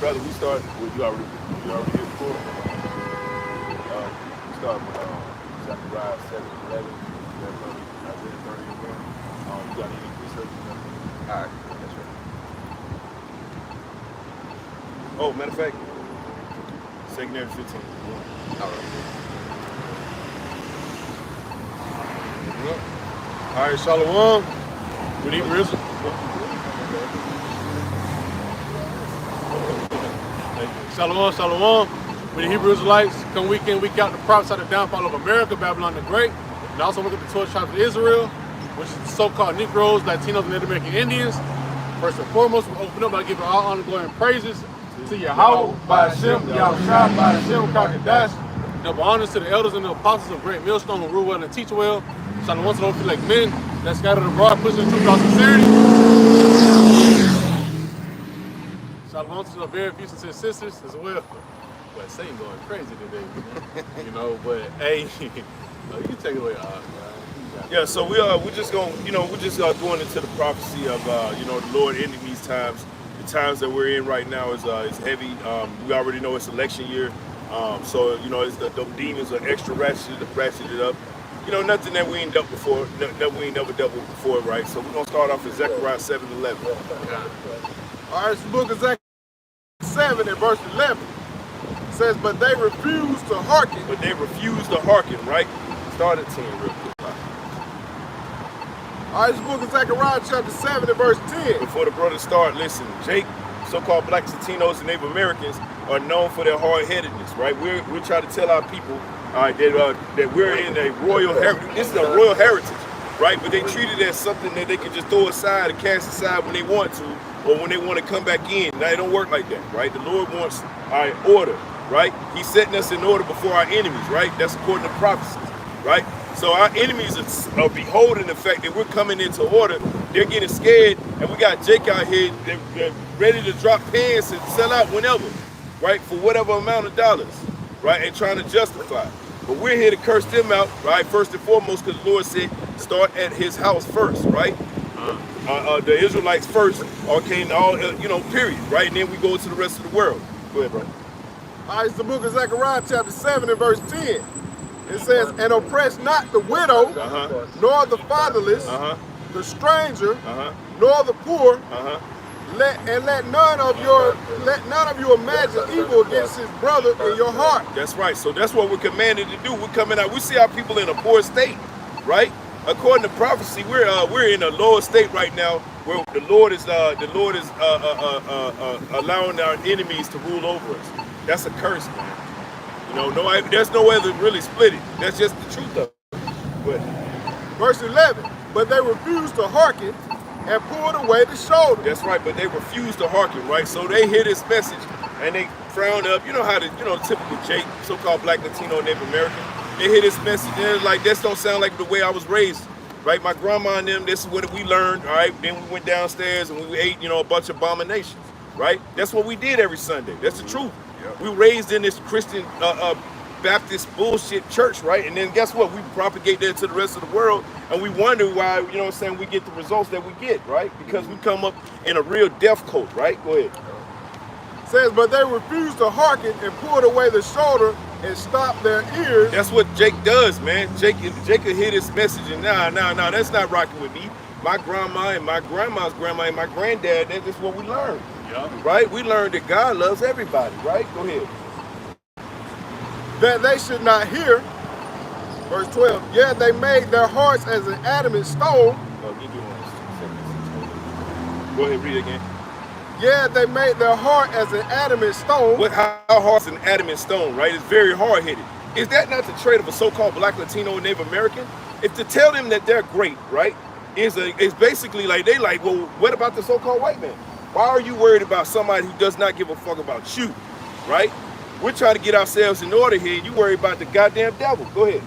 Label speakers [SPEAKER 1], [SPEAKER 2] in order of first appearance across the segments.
[SPEAKER 1] brother, we started. Well, you already hit before. We started with Zechariah 7:11. Isaiah 30 again. You got any research? All right, that's right. Oh, matter of fact, secondary 15. All right.
[SPEAKER 2] All right, Shalom. Good evening, Shalom, Shalom. With the Hebrew Israelites, come week in, week out, the prophesy the downfall of America, Babylon the Great, and also look at the 12 tribes of Israel, which is the so-called Negroes, Latinos, and Native American Indians. First and foremost, we open up by giving all honor, glory, and praises to Yahweh, by Hashem, Yahushua, by Hashem, Kakadash. Double honors to the elders and the apostles of Great Millstone who rule well and teach well. Shalom to those who like men that scattered abroad, pushing the truth without sincerity. Shalom to the very few sincere sisters as well. But Satan going crazy today, you know. But hey, you can take it away.
[SPEAKER 1] Yeah, so we're just going, we're just going into the prophecy of the Lord ending these times. The times that we're in right now is heavy. We already know it's election year, so it's the demons are extra ratcheted up. Nothing that we ain't dealt before, that we ain't never dealt with before, right? So we're gonna start off with Zechariah 7:11.
[SPEAKER 2] All right, it's the book of Zechariah 7 and verse 11. It says, but they refuse to hearken.
[SPEAKER 1] But they refuse to hearken, right? Start at 10 real quick.
[SPEAKER 2] All right, it's the book of Zechariah chapter 7 and verse 10.
[SPEAKER 1] Before the brothers start, listen, Jake, so-called blacks, Latinos, and Native Americans are known for their hard-headedness, right? We're trying to tell our people, all right, that we're in a royal heritage. This is a royal heritage, right? But they treat it as something that they can just throw aside and cast aside when they want to, or when they want to come back in. Now, it don't work like that, right? The Lord wants order, right? He's setting us in order before our enemies, right? That's according to prophecies, right? So our enemies are beholding the fact that we're coming into order. They're getting scared, and we got Jake out here they're ready to drop pants and sell out whenever, right? For whatever amount of dollars, right? And trying to justify. But we're here to curse them out, right? First and foremost, because the Lord said, start at his house first, right? The Israelites first, period, right? And then we go to the rest of the world. Go ahead, bro.
[SPEAKER 2] All right, it's the book of Zechariah chapter 7 and verse 10. It says, and oppress not the widow, nor the fatherless, the stranger, nor the poor. Let none of you imagine evil against his brother in your heart.
[SPEAKER 1] That's right. So that's what we're commanded to do. We're coming out. We see our people in a poor state, right? According to prophecy, we're in a lower state right now, where the Lord is allowing our enemies to rule over us. That's a curse, man. There's no way to really split it. That's just the truth of it. But
[SPEAKER 2] verse 11, but they refused to hearken and pulled away the shoulder.
[SPEAKER 1] That's right, but they refused to hearken, right? So they hear this message and they frown up. You know how the typical Jake, so-called black, Latino, Native American, they hear this message and they're like, this don't sound like the way I was raised, right? My grandma and them, this is what we learned, all right? Then we went downstairs and we ate, a bunch of abominations, right? That's what we did every Sunday. That's the truth. We were raised in this Christian Baptist bullshit church, right? And then guess what? We propagate that to the rest of the world, and we wonder why, we get the results that we get, right? Because we come up in a real death cult, right? Go ahead.
[SPEAKER 2] It says, but they refused to hearken and pulled away the shoulder and stopped their ears.
[SPEAKER 1] That's what Jake does, man. Jake will hear this message and nah, that's not rocking with me. My grandma and my grandma's grandma and my granddad, that's just what we learned. Yeah. Right? We learned that God loves everybody, right? Go ahead.
[SPEAKER 2] That they should not hear. Verse 12. Yeah, they made their hearts as an adamant stone.
[SPEAKER 1] Go ahead, read it again.
[SPEAKER 2] Yeah, they made their heart as an adamant stone.
[SPEAKER 1] How hard's an adamant stone, right? It's very hard-headed. Is that not the trait of a so-called black, Latino, and Native American? If to tell them that they're great, right, is basically like, well, what about the so-called white man? Why are you worried about somebody who does not give a fuck about you, right? We're trying to get ourselves in order here. You worry about the goddamn devil. Go ahead.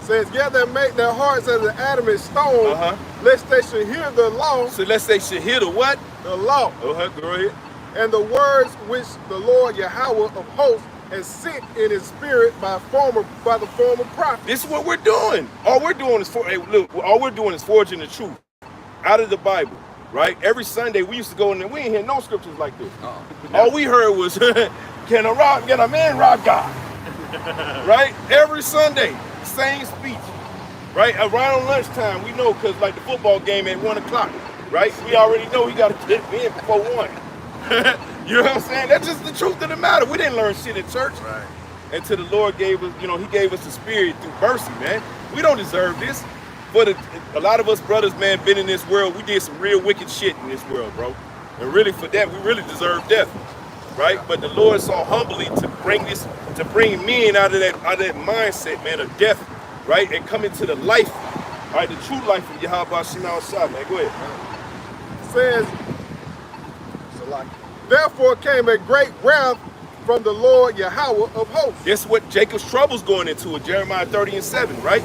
[SPEAKER 2] Says, yeah, they make their hearts as an adamant stone, lest they should hear the law.
[SPEAKER 1] So lest they should hear the what?
[SPEAKER 2] The law.
[SPEAKER 1] Go ahead.
[SPEAKER 2] And the words which the Lord Yahweh of hosts has sent in his spirit by the former prophet.
[SPEAKER 1] This is what we're doing. All we're doing is forging the truth out of the Bible, right? Every Sunday we used to go in there. We ain't hear no scriptures like this. All we heard was, can a man rob God? Right? Every Sunday, same speech. Right? Around lunchtime, we know because like the football game at 1 o'clock, right? We already know we got to get in before 1. You know what I'm saying? That's just the truth of the matter. We didn't learn shit at church.
[SPEAKER 3] Right.
[SPEAKER 1] Until the Lord gave us, you know, he gave us the spirit through mercy, man. We don't deserve this. But a lot of us brothers, man, been in this world. We did some real wicked shit in this world, bro. And really for that, we really deserve death. Right? But the Lord saw humbly to bring men out of that mindset, man, of death, right? And come into the life, all right, the true life of Yahweh Shema Shah, man. Go ahead.
[SPEAKER 4] Says, therefore came a great wrath from the Lord Yahweh of hosts.
[SPEAKER 1] This is what Jacob's trouble's going into in Jeremiah 30:7, right?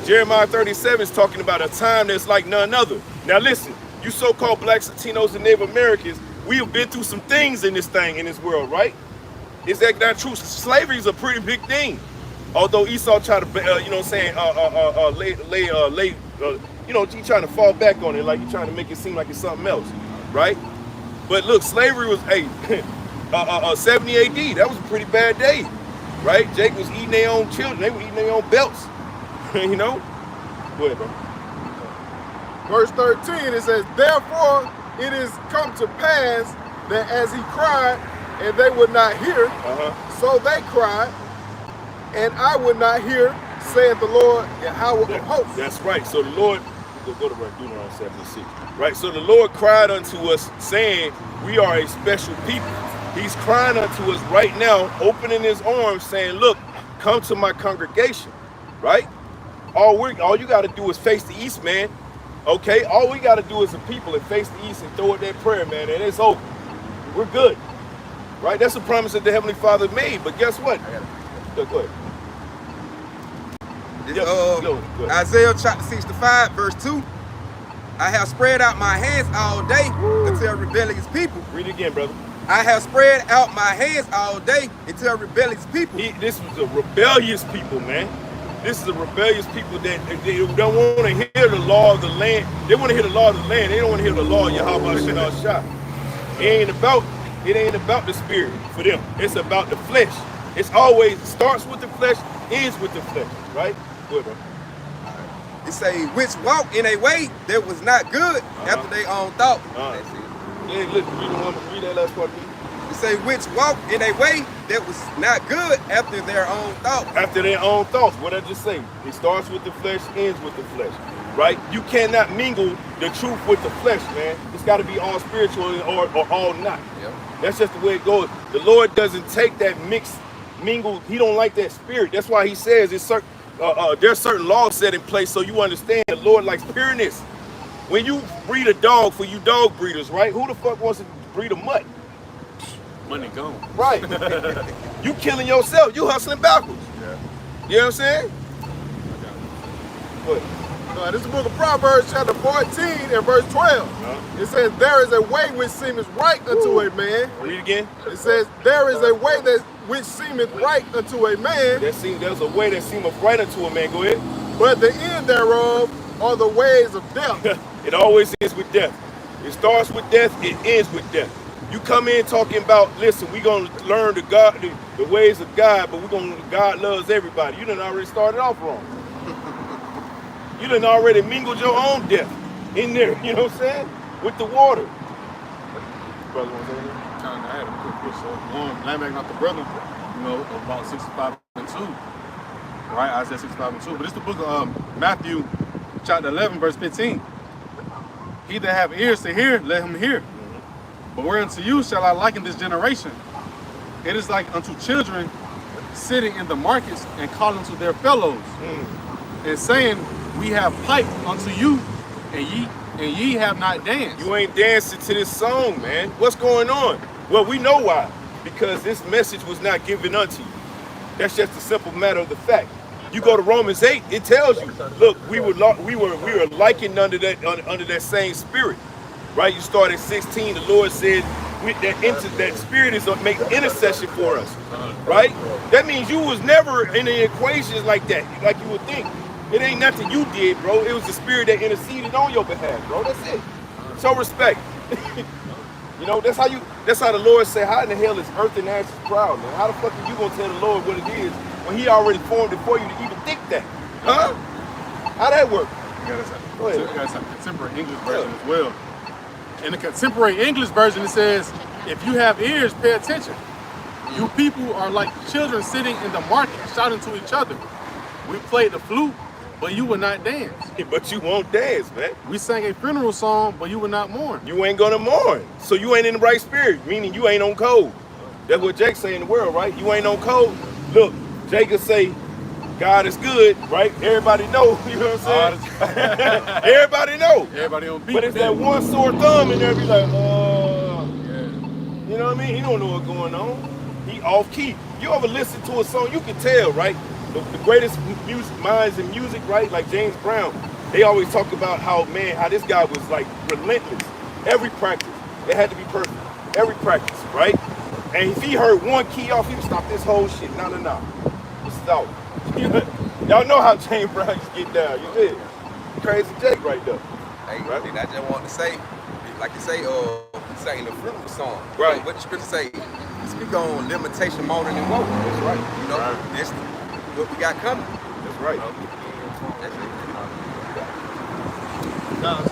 [SPEAKER 1] Jeremiah 37 is talking about a time that's like none other. Now listen, you so-called blacks, Latinos, and Native Americans, we have been through some things in this world, right? Is that not true? Slavery is a pretty big thing. Although Esau tried to, you know what I'm saying, you know, he trying to fall back on it, like he trying to make it seem like it's something else, right? But look, slavery was, 70 AD, that was a pretty bad day, right? Jake was eating their own children, they were eating their own belts, you know? Go ahead, bro.
[SPEAKER 4] Verse 13, it says, therefore it is come to pass that as he cried, and they would not hear, so they cried, and I would not hear, saith the Lord Yahweh of hosts.
[SPEAKER 1] That's right. So the Lord, go to Deuteronomy 76, right? So the Lord cried unto us, saying, we are a special people. He's crying unto us right now, opening his arms, saying, look, come to my congregation, right? All you got to do is face the east, man. Okay? All we got to do as a people and face the east and throw it that prayer, man, and it's over. We're good, right? That's a promise that the Heavenly Father made, but guess what? Go ahead.
[SPEAKER 3] Go ahead. Isaiah chapter 65, verse 2. I have spread out my hands all day until rebellious people.
[SPEAKER 1] Read it again, brother.
[SPEAKER 3] I have spread out my hands all day until rebellious people.
[SPEAKER 1] This was a rebellious people, man. This is a rebellious people that they don't want to hear the law of the land. They want to hear the law of the land. They don't want to hear the law of Yahweh Shema Shah. It ain't about the spirit for them. It's about the flesh. It starts with the flesh, ends with the flesh, right? Go ahead, bro.
[SPEAKER 3] It say, which walk in a way that was not good after their own thought.
[SPEAKER 1] Yeah, look, read that last part, please.
[SPEAKER 3] It say, which walk in a way that was not good after their own thought.
[SPEAKER 1] After their own thoughts. What did I just say? It starts with the flesh, ends with the flesh, right? You cannot mingle the truth with the flesh, man. It's got to be all spiritual or all not.
[SPEAKER 3] Yep.
[SPEAKER 1] That's just the way it goes. The Lord doesn't take that mixed, mingled. He don't like that spirit. That's why he says it's certain. There's certain laws set in place so you understand the Lord likes pureness. When you breed a dog, for you dog breeders, right? Who the fuck wants to breed a mutt?
[SPEAKER 2] Money gone.
[SPEAKER 1] Right. You killing yourself. You hustling backwards.
[SPEAKER 4] Yeah.
[SPEAKER 1] You know what I'm saying? What?
[SPEAKER 4] This is the book of Proverbs, chapter 14 and verse 12. It says, there is a way which seemeth right unto a man.
[SPEAKER 1] Read again.
[SPEAKER 4] It says, there is a way which seemeth right unto a man.
[SPEAKER 1] There's a way that seemeth right unto a man. Go ahead.
[SPEAKER 4] But the end thereof are the ways of death.
[SPEAKER 1] It always ends with death. It starts with death, it ends with death. You come in talking about, listen, we're going to learn the ways of God, but God loves everybody. You done already started off wrong. You done already mingled your own death in there, you know what I'm saying? With the water. Brother, want to say anything?
[SPEAKER 2] I had a quick question. Lamech, not the brother, you know, about 65 and 2. Right? I said 65 and 2. But it's the book of Matthew, chapter 11, verse 15. He that have ears to hear, let him hear. But whereunto you shall I liken this generation? It is like unto children sitting in the markets and calling to their fellows, and saying, we have piped unto you, and ye have not danced.
[SPEAKER 1] You ain't dancing to this song, man. What's going on? Well, we know why. Because this message was not given unto you. That's just a simple matter of the fact. You go to Romans 8, it tells you, look, we were likened under that same spirit. Right? You start at 16, the Lord said that spirit is to make intercession for us. Right? That means you was never in the equations like that, like you would think. It ain't nothing you did, bro. It was the spirit that interceded on your behalf, bro. That's it. Show respect. You know, that's how the Lord said, how in the hell is earth and ashes proud, man? How the fuck are you gonna tell the Lord what it is when he already formed it for you to even think that? Huh? How that work?
[SPEAKER 2] I got some contemporary English version as well. In the contemporary English version, it says, if you have ears, pay attention. You people are like children sitting in the market, shouting to each other. We played the flute, but you would not dance.
[SPEAKER 1] But you won't dance, man.
[SPEAKER 2] We sang a funeral song, but you would not mourn.
[SPEAKER 1] You ain't gonna mourn. So you ain't in the right spirit, meaning you ain't on code. That's what Jake say in the world, right? You ain't on code. Look, Jake will say, God is good, right? Everybody know, you know what I'm saying? Everybody know.
[SPEAKER 2] Everybody on beat.
[SPEAKER 1] But it's that one sore thumb in there be like, you know what I mean? He don't know what's going on. He off key. You ever listen to a song, you can tell, right? The greatest minds in music, right? Like James Brown, they always talk about how this guy was like relentless. Every practice, it had to be perfect. Every practice, right? And if he heard one key off, he would stop this whole shit. No. Stop. Y'all know how James Brown used to get down. You did. Crazy Jake right there.
[SPEAKER 3] Hey, right? I just want to say, like you say, saying the funeral song.
[SPEAKER 1] Right.
[SPEAKER 3] What the scripture say? Speak on limitation more than woe.
[SPEAKER 1] That's right.
[SPEAKER 3] You know, that's what we got coming.
[SPEAKER 1] That's right.
[SPEAKER 3] That's it.
[SPEAKER 4] Now,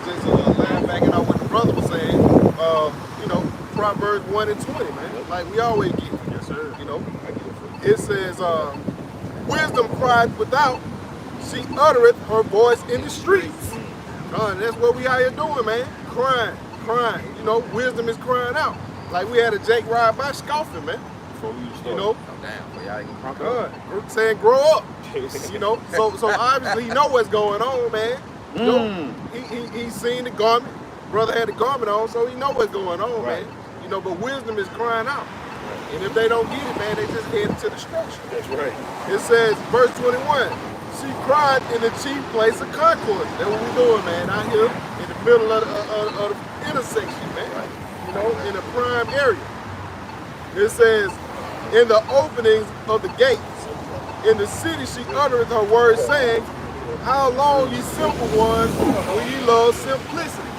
[SPEAKER 4] just laying back on what the brother was saying, you know, Proverbs 1 and 20, man. Like we always get.
[SPEAKER 2] Yes, sir.
[SPEAKER 4] You know, it says, wisdom cried without, she uttereth her voice in the streets. That's what we out here doing, man. Crying. You know, wisdom is crying out. Like we had a Jake ride by scoffing, man.
[SPEAKER 1] Before we start.
[SPEAKER 4] You know,
[SPEAKER 3] Damn, boy, y'all ain't crunk up.
[SPEAKER 4] saying grow up. You know, so obviously he know what's going on, man. You know, he seen the garment. Brother had the garment on, so he know what's going on,
[SPEAKER 1] Right.
[SPEAKER 4] man. You know, but wisdom is crying out. And if they don't get it, man, they just head to destruction.
[SPEAKER 1] That's right.
[SPEAKER 4] It says, verse 21, she cried in the chief place of concourse. That's what we're doing, man, out here in the middle of the intersection, man. You know, in a prime area. It says, in the openings of the gates, in the city she uttereth her words, saying, how long, ye simple ones, will ye love simplicity?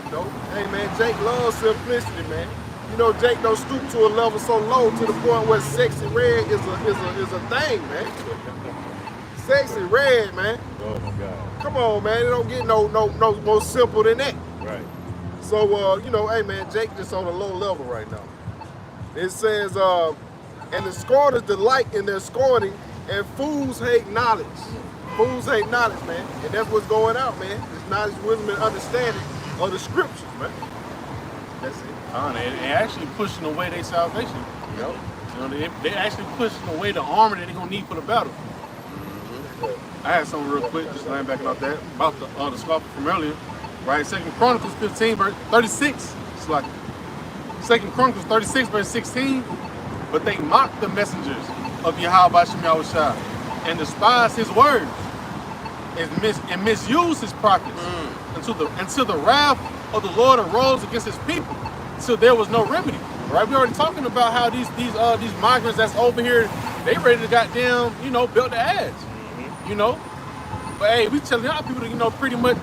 [SPEAKER 4] You know, hey man, Jake loves simplicity, man. You know, Jake don't stoop to a level so low to the point where sexy red is a thing, man. Sexy red, man.
[SPEAKER 1] Oh my God.
[SPEAKER 4] Come on, man. It don't get no more simple than that.
[SPEAKER 1] Right.
[SPEAKER 4] So, you know, hey man, Jake just on a low level right now. It says, and the scorners delight in their scorning, and fools hate knowledge. Fools hate knowledge, man. And that's what's going out, man. It's knowledge, wisdom, and understanding of the scriptures, man. That's it.
[SPEAKER 2] They actually pushing away their salvation.
[SPEAKER 3] Yep.
[SPEAKER 2] You know, they actually pushing away the armor that they're gonna need for the battle. I had something real quick, just laying back about that, about the scoffer from earlier. Right, 2 Chronicles 15, verse 36. It's like 2 Chronicles 36, verse 16. But they mocked the messengers of Yahweh Shem Yahushua and despised his words and misused his prophets until the wrath of the Lord arose against his people. So there was no remedy. Right? We already talking about how these migrants that's over here, they ready to goddamn, you know, build the ads. You know? But hey, we telling y'all people, you know, pretty much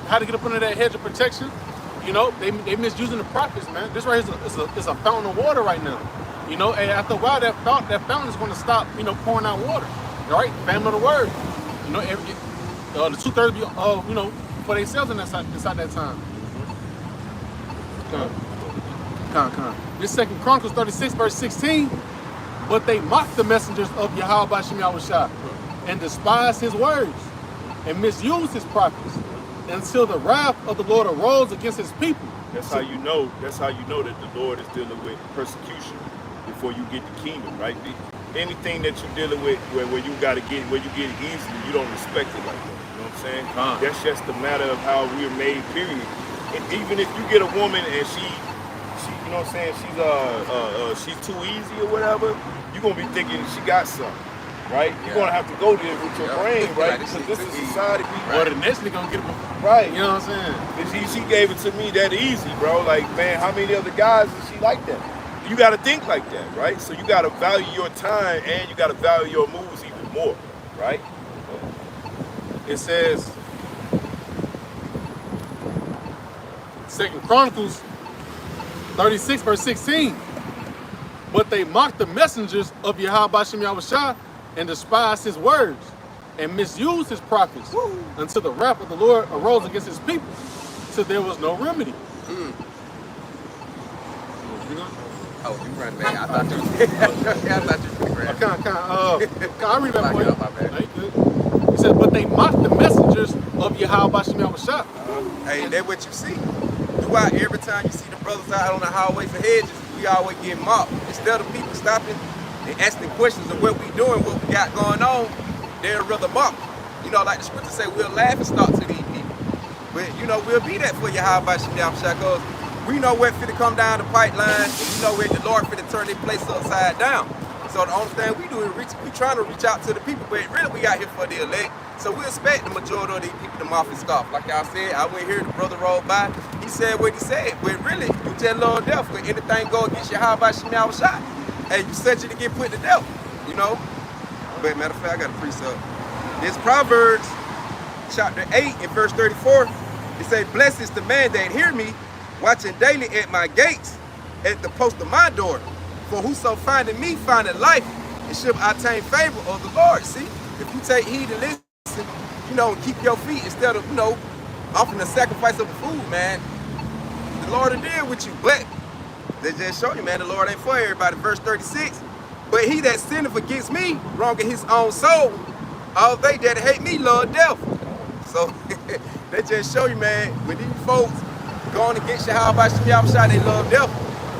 [SPEAKER 2] how to get up under that hedge of protection. You know, they misusing the prophets, man. This right here is a fountain of water right now. You know, and after a while that fountain is going to stop, you know, pouring out water. All right, famine of the word. You know, the 2/3 be, you know, for themselves inside that time. Come. This 2 Chronicles 36, verse 16. But they mocked the messengers of Yahweh Shem Yahushua and despised his words and misused his prophets until the wrath of the Lord arose against his people.
[SPEAKER 1] That's how you know that the Lord is dealing with persecution before you get the kingdom, right? Anything that you're dealing with where you gotta get it, where you get it easily, you don't respect it like that. You know what I'm saying? That's just a matter of how we're made, period. And even if you get a woman and she you know what I'm saying, she's too easy or whatever, you're gonna be thinking she got something. Right? You're gonna have to go there with your brain, right? Because this is society.
[SPEAKER 2] Or the next nigga gonna get it.
[SPEAKER 1] Right.
[SPEAKER 2] You know what I'm saying?
[SPEAKER 1] She gave it to me that easy, bro. Like, man, how many other guys is she like that? You gotta think like that, right? So you gotta value your time and you gotta value your moves even more, right?
[SPEAKER 2] It says, 2 Chronicles 36, verse 16. But they mocked the messengers of Yahweh Bashem Yahushua and despised his words and misused his prophets until the wrath of the Lord arose against his people, till there was no remedy.
[SPEAKER 3] Oh, you run back. I thought you were
[SPEAKER 2] I read that for you. No, you good. He said, but they mocked the messengers of Yahweh Bashem Yahushua.
[SPEAKER 3] Hey, that's what you see. Throughout every time you see the brothers out on the highways and hedges, we always get mocked. Instead of people stopping and asking questions of what we doing, what we got going on, they'd rather mock. You know, like the scripture say, we'll laugh and start to these people. But, you know, we'll be that for Yahweh Bashem Yahushua, because we know where fit to come down the pipeline, and we know where the Lord fit to turn their place upside down. So the only thing we do is we trying to reach out to the people, but really we out here for the elect. So we expect the majority of these people to mock and scoff. Like y'all said, I went here, the brother rolled by, he said what he said, but really, you tell Lord death, when anything go against Yahweh Bashem Yahushua, and you set you to get put to death, you know? But matter of fact, I got a precept. This Proverbs chapter 8 and verse 34, it say, blessed is the man that hear me, watching daily at my gates, at the post of my door. For whoso findeth me findeth life, and shall obtain favor of the Lord. See, if you take heed and listen, you know, and keep your feet instead of, you know, offering the sacrifice of the food, man, the Lord will deal with you. But they just show you, man, the Lord ain't for everybody. Verse 36, but he that sinneth against me, wronging his own soul, all they that hate me love death. So they just show you, man, when these folks going against Yahweh Bashem Yahushua, they love death.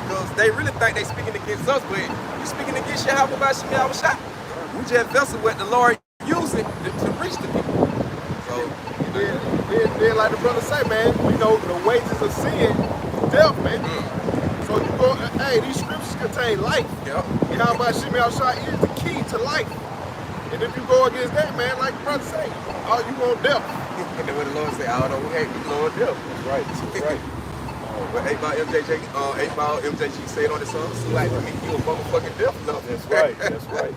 [SPEAKER 3] Because they really think they speaking against us, but we speaking against Yahweh Bashem Yahushua. We just vessel what the Lord using to reach the people. So
[SPEAKER 4] then like the brother say, man, you know, the wages of sin, death, man. So you go, hey, these scriptures contain life.
[SPEAKER 3] Yep.
[SPEAKER 4] Yahweh Bashem Yahushua is the key to life. And if you go against that, man, like the brother say, oh, you want death.
[SPEAKER 3] And then when the Lord say, I don't know, we hate me, Lord death.
[SPEAKER 1] That's right. That's right.
[SPEAKER 3] But 8 Ball MJG said on the song, so like to me, you a motherfucking death. No.
[SPEAKER 1] That's right. That's right.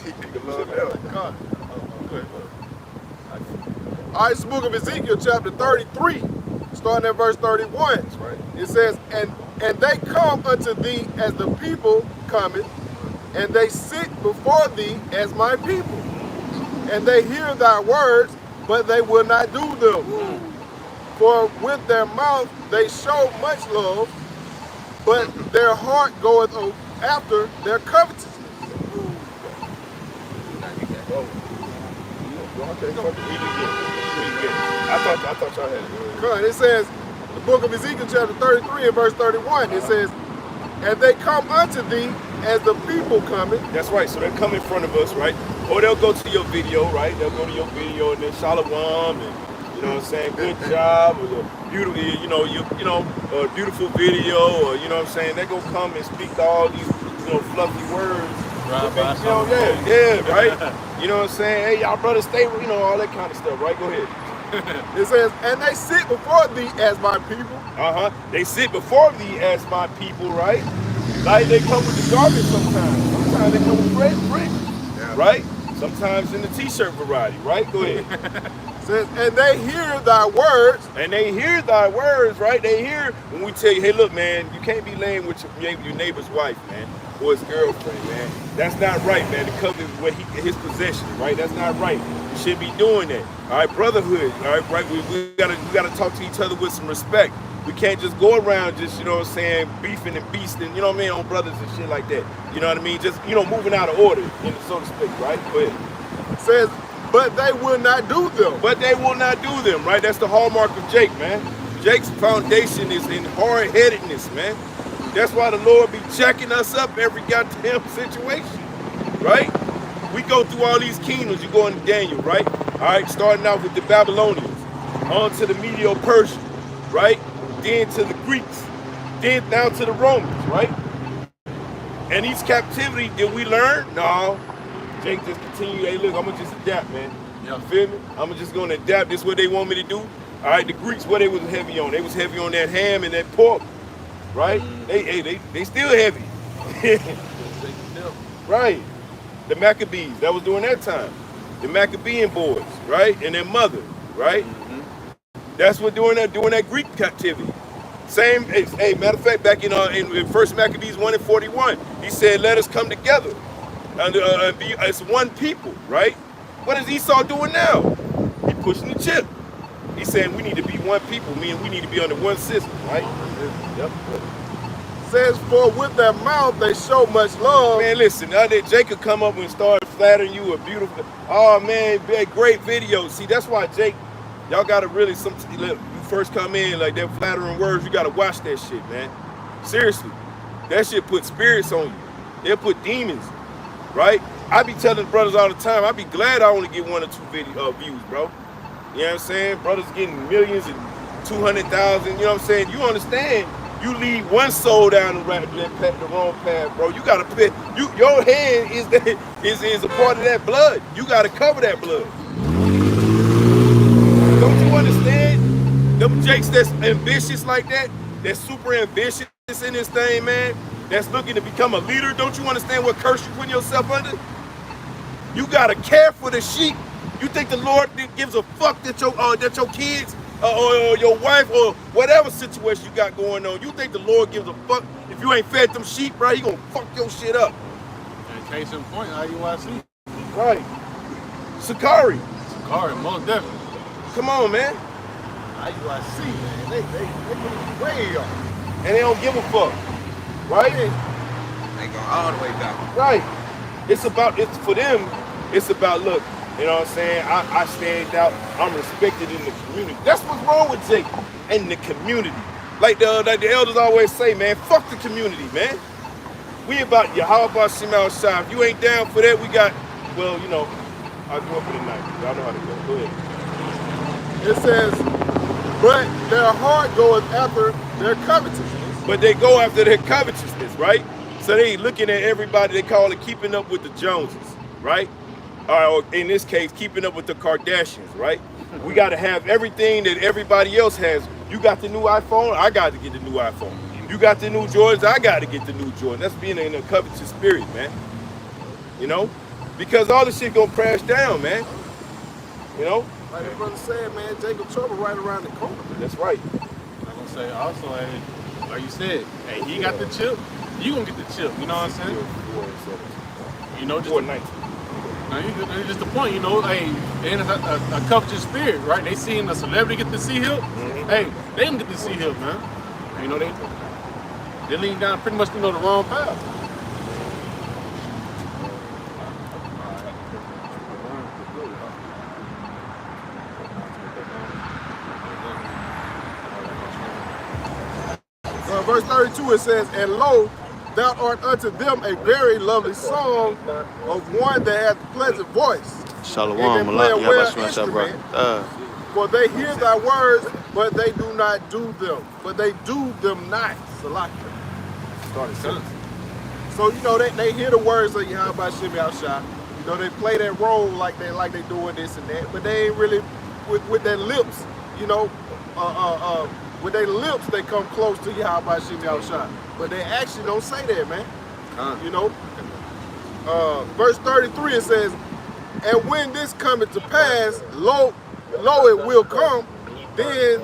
[SPEAKER 3] He nigga love death.
[SPEAKER 4] God. Okay. All right, it's the book of Ezekiel, chapter 33, starting at verse 31.
[SPEAKER 3] That's right.
[SPEAKER 4] It says, and they come unto thee as the people cometh, and they sit before thee as my people. And they hear thy words, but they will not do them. For with their mouth they show much love, but their heart goeth after their covetousness.
[SPEAKER 1] I thought y'all had it.
[SPEAKER 4] Good. It says, the book of Ezekiel chapter 33 and verse 31, it says, and they come unto thee as the people coming.
[SPEAKER 1] That's right. So they come in front of us, right? Or they'll go to your video, right? They'll go to your video and then shalom and, you know what I'm saying, good job, or a beautiful, a beautiful video, or, you know what I'm saying, they gonna come and speak all these, fluffy words.
[SPEAKER 2] Right,
[SPEAKER 1] yeah, right? You know what I'm saying? Hey, y'all brothers, stay, all that kind of stuff, right? Go ahead.
[SPEAKER 4] It says, and they sit before thee as my people.
[SPEAKER 1] They sit before thee as my people, right? Like they come with the garbage sometimes. Sometimes they come with print, right? Sometimes in the t-shirt variety, right? Go ahead.
[SPEAKER 4] Says, and they hear thy words.
[SPEAKER 1] And they hear thy words, right? They hear when we tell you, hey, look, man, you can't be laying with your neighbor's wife, man, or his girlfriend, man. That's not right, man. To cover his possession, right? That's not right. You shouldn't be doing that. All right, brotherhood, all right? We gotta talk to each other with some respect. We can't just go around just, beefing and beasting, on brothers and shit like that. You know what I mean? Just, moving out of order, so to speak, right? Go ahead.
[SPEAKER 4] It says, but they will not do them.
[SPEAKER 1] But they will not do them, right? That's the hallmark of Jake, man. Jake's foundation is in hard-headedness, man. That's why the Lord be checking us up every goddamn situation, right? We go through all these kingdoms. You go into Daniel, right? All right, starting out with the Babylonians, on to the Medo-Persian, right? Then to the Greeks, then down to the Romans, right? And these captivity, did we learn? No. Jake just continue, hey, look, I'm going to just adapt, man. You feel me? I'm just going to adapt. This is what they want me to do. All right, the Greeks, what they was heavy on? They was heavy on that ham and that pork, right? They still heavy. Right. The Maccabees, that was during that time. The Maccabean boys, right? And their mother, right? That's what during that Greek captivity. Same, hey, matter of fact, back in First Maccabees 1:41, he said, let us come together and be as one people, right? What is Esau doing now? He pushing the chip. He's saying we need to be one people, meaning we need to be under one system, right? Yep.
[SPEAKER 4] Says, for with their mouth they show much love.
[SPEAKER 1] Man, listen, now that Jacob come up and start flattering you, a beautiful, oh man, great video. See, that's why Jake, y'all gotta really, you first come in, like that flattering words, you gotta watch that shit, man. Seriously, that shit put spirits on you. They'll put demons, right? I be telling brothers all the time, I be glad I only get 1 or 2 views, bro. You know what I'm saying? Brothers getting millions and 200,000, you know what I'm saying? You understand? You lead one soul down the wrong path, bro. You gotta put your hand is a part of that blood. You gotta cover that blood. Don't you understand? Them jakes that's ambitious like that, that's super ambitious in this thing, man, that's looking to become a leader. Don't you understand what curse you putting yourself under? You gotta care for the sheep. You think the Lord gives a fuck that your kids or your wife or whatever situation you got going on? You think the Lord gives a fuck if you ain't fed them sheep, right? He gonna fuck your shit up.
[SPEAKER 2] And case in point, IUIC.
[SPEAKER 1] Right. Sakari,
[SPEAKER 2] Most definitely.
[SPEAKER 1] come on, man.
[SPEAKER 4] IUIC, man, they put way off.
[SPEAKER 1] And they don't give a fuck, right?
[SPEAKER 3] They going all the way back.
[SPEAKER 1] Right. It's for them, it's about, look, you know what I'm saying? I stand out. I'm respected in the community. That's what's wrong with Jake. In the community. Like the elders always say, man, fuck the community, man. We about Yahweh Shemal Shah. If you ain't down for that, we got, well, you know, I grew up in the 90s. Y'all know how to go. Go ahead.
[SPEAKER 4] It says, but their heart goeth after their covetousness.
[SPEAKER 1] But they go after their covetousness, right? So they looking at everybody, they call it keeping up with the Joneses, right? Or in this case, keeping up with the Kardashians, right? We got to have everything that everybody else has. You got the new iPhone, I got to get the new iPhone. You got the new Jordans, I got to get the new Jordan. That's being in a covetous spirit, man. You know? Because all this shit gonna crash down, man. You know?
[SPEAKER 4] Like the brother said, man, Jacob trouble right around the corner.
[SPEAKER 1] That's right.
[SPEAKER 2] I'm gonna say also, hey, like you said, hey, he got the chip, you gonna get the chip. You know what I'm saying? You know, just just the point. You know, hey, and it's a covetous spirit, right? They seeing a celebrity get the sea hill. Hey, they didn't get the sea hill, man. You know, they lean down pretty much, you know, the wrong path.
[SPEAKER 4] Verse 32, it says, and lo, thou art unto them a very lovely song of one that hath a pleasant voice.
[SPEAKER 5] Shalom,
[SPEAKER 4] play a
[SPEAKER 5] yeah,
[SPEAKER 4] well
[SPEAKER 5] what's up, bro?
[SPEAKER 4] For they hear thy words, but they do not do them. But they do them not. Salakia. So, you know, they hear the words of Yahweh Shem Yahushua. You know, they play that role like they doing this and that, but they ain't really with their lips, you know, with their lips they come close to Yahweh Shem Yahushua. But they actually don't say that, man. You know? Verse 33 it says, and when this cometh to pass, lo it will come, then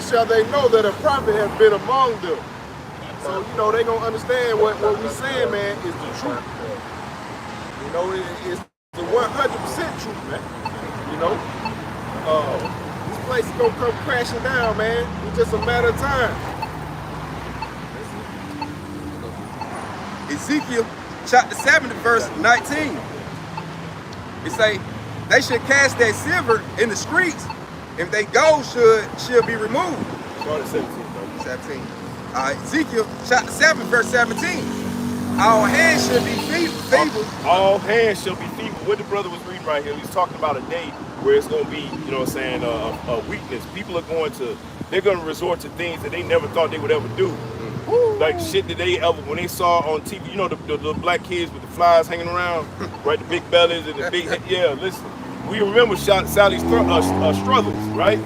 [SPEAKER 4] shall they know that a prophet has been among them. So, you know, they gonna understand what we saying, man, is the truth. You know, it's the 100% truth, man. You know? This place is gonna come crashing down, man. It's just a matter of time.
[SPEAKER 3] Ezekiel chapter 7 verse 19. It say, they should cast their silver in the streets, if they gold should be removed.
[SPEAKER 1] Start at 17,
[SPEAKER 3] 17. Ezekiel chapter 7 verse 17. Our hands should be feeble.
[SPEAKER 1] All hands shall be feeble. What the brother was reading right here, he's talking about a day where it's going to be, you know what I'm saying, a weakness. People are they're going to resort to things that they never thought they would ever do. Like shit that they ever, when they saw on TV, you know, the black kids with the flies hanging around, right? The big bellies and the big head. Yeah, listen, we remember Sally's struggles, right?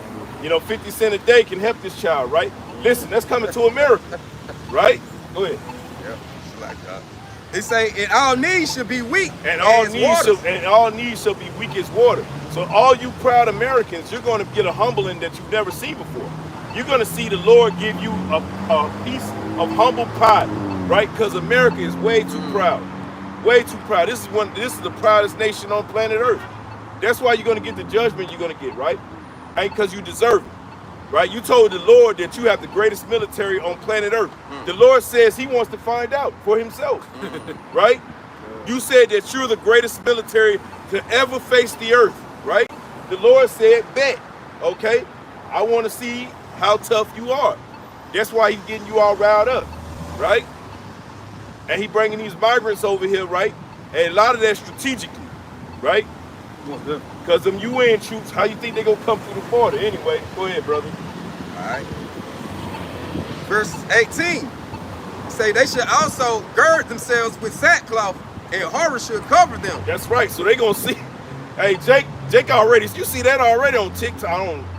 [SPEAKER 1] You know, 50 cents a day can help this child, right? Listen, that's coming to America, right? Go ahead.
[SPEAKER 3] Yep, like that. It say, and all needs should be weak,
[SPEAKER 1] and all needs shall be weak as water. So all you proud Americans, you're going to get a humbling that you've never seen before. you're going to see the Lord give you a piece of humble pie, right? Because America is way too proud. Way too proud. This is the proudest nation on planet Earth. That's why you're going to get the judgment you're going to get, right? Ain't because you deserve it, right? You told the Lord that you have the greatest military on planet Earth. The Lord says he wants to find out for himself, right? You said that you're the greatest military to ever face the earth, right? The Lord said, bet, okay? I want to see how tough you are. That's why he's getting you all riled up, right? And he bringing these migrants over here, right? And a lot of that strategically, right? Because them UN troops, how you think they gonna come through the border? Anyway, go ahead, brother.
[SPEAKER 3] All right. Verse 18. Say they should also gird themselves with sackcloth, and horror should cover them.
[SPEAKER 1] That's right. So they gonna see. Hey, Jake already. You see that already on TikTok.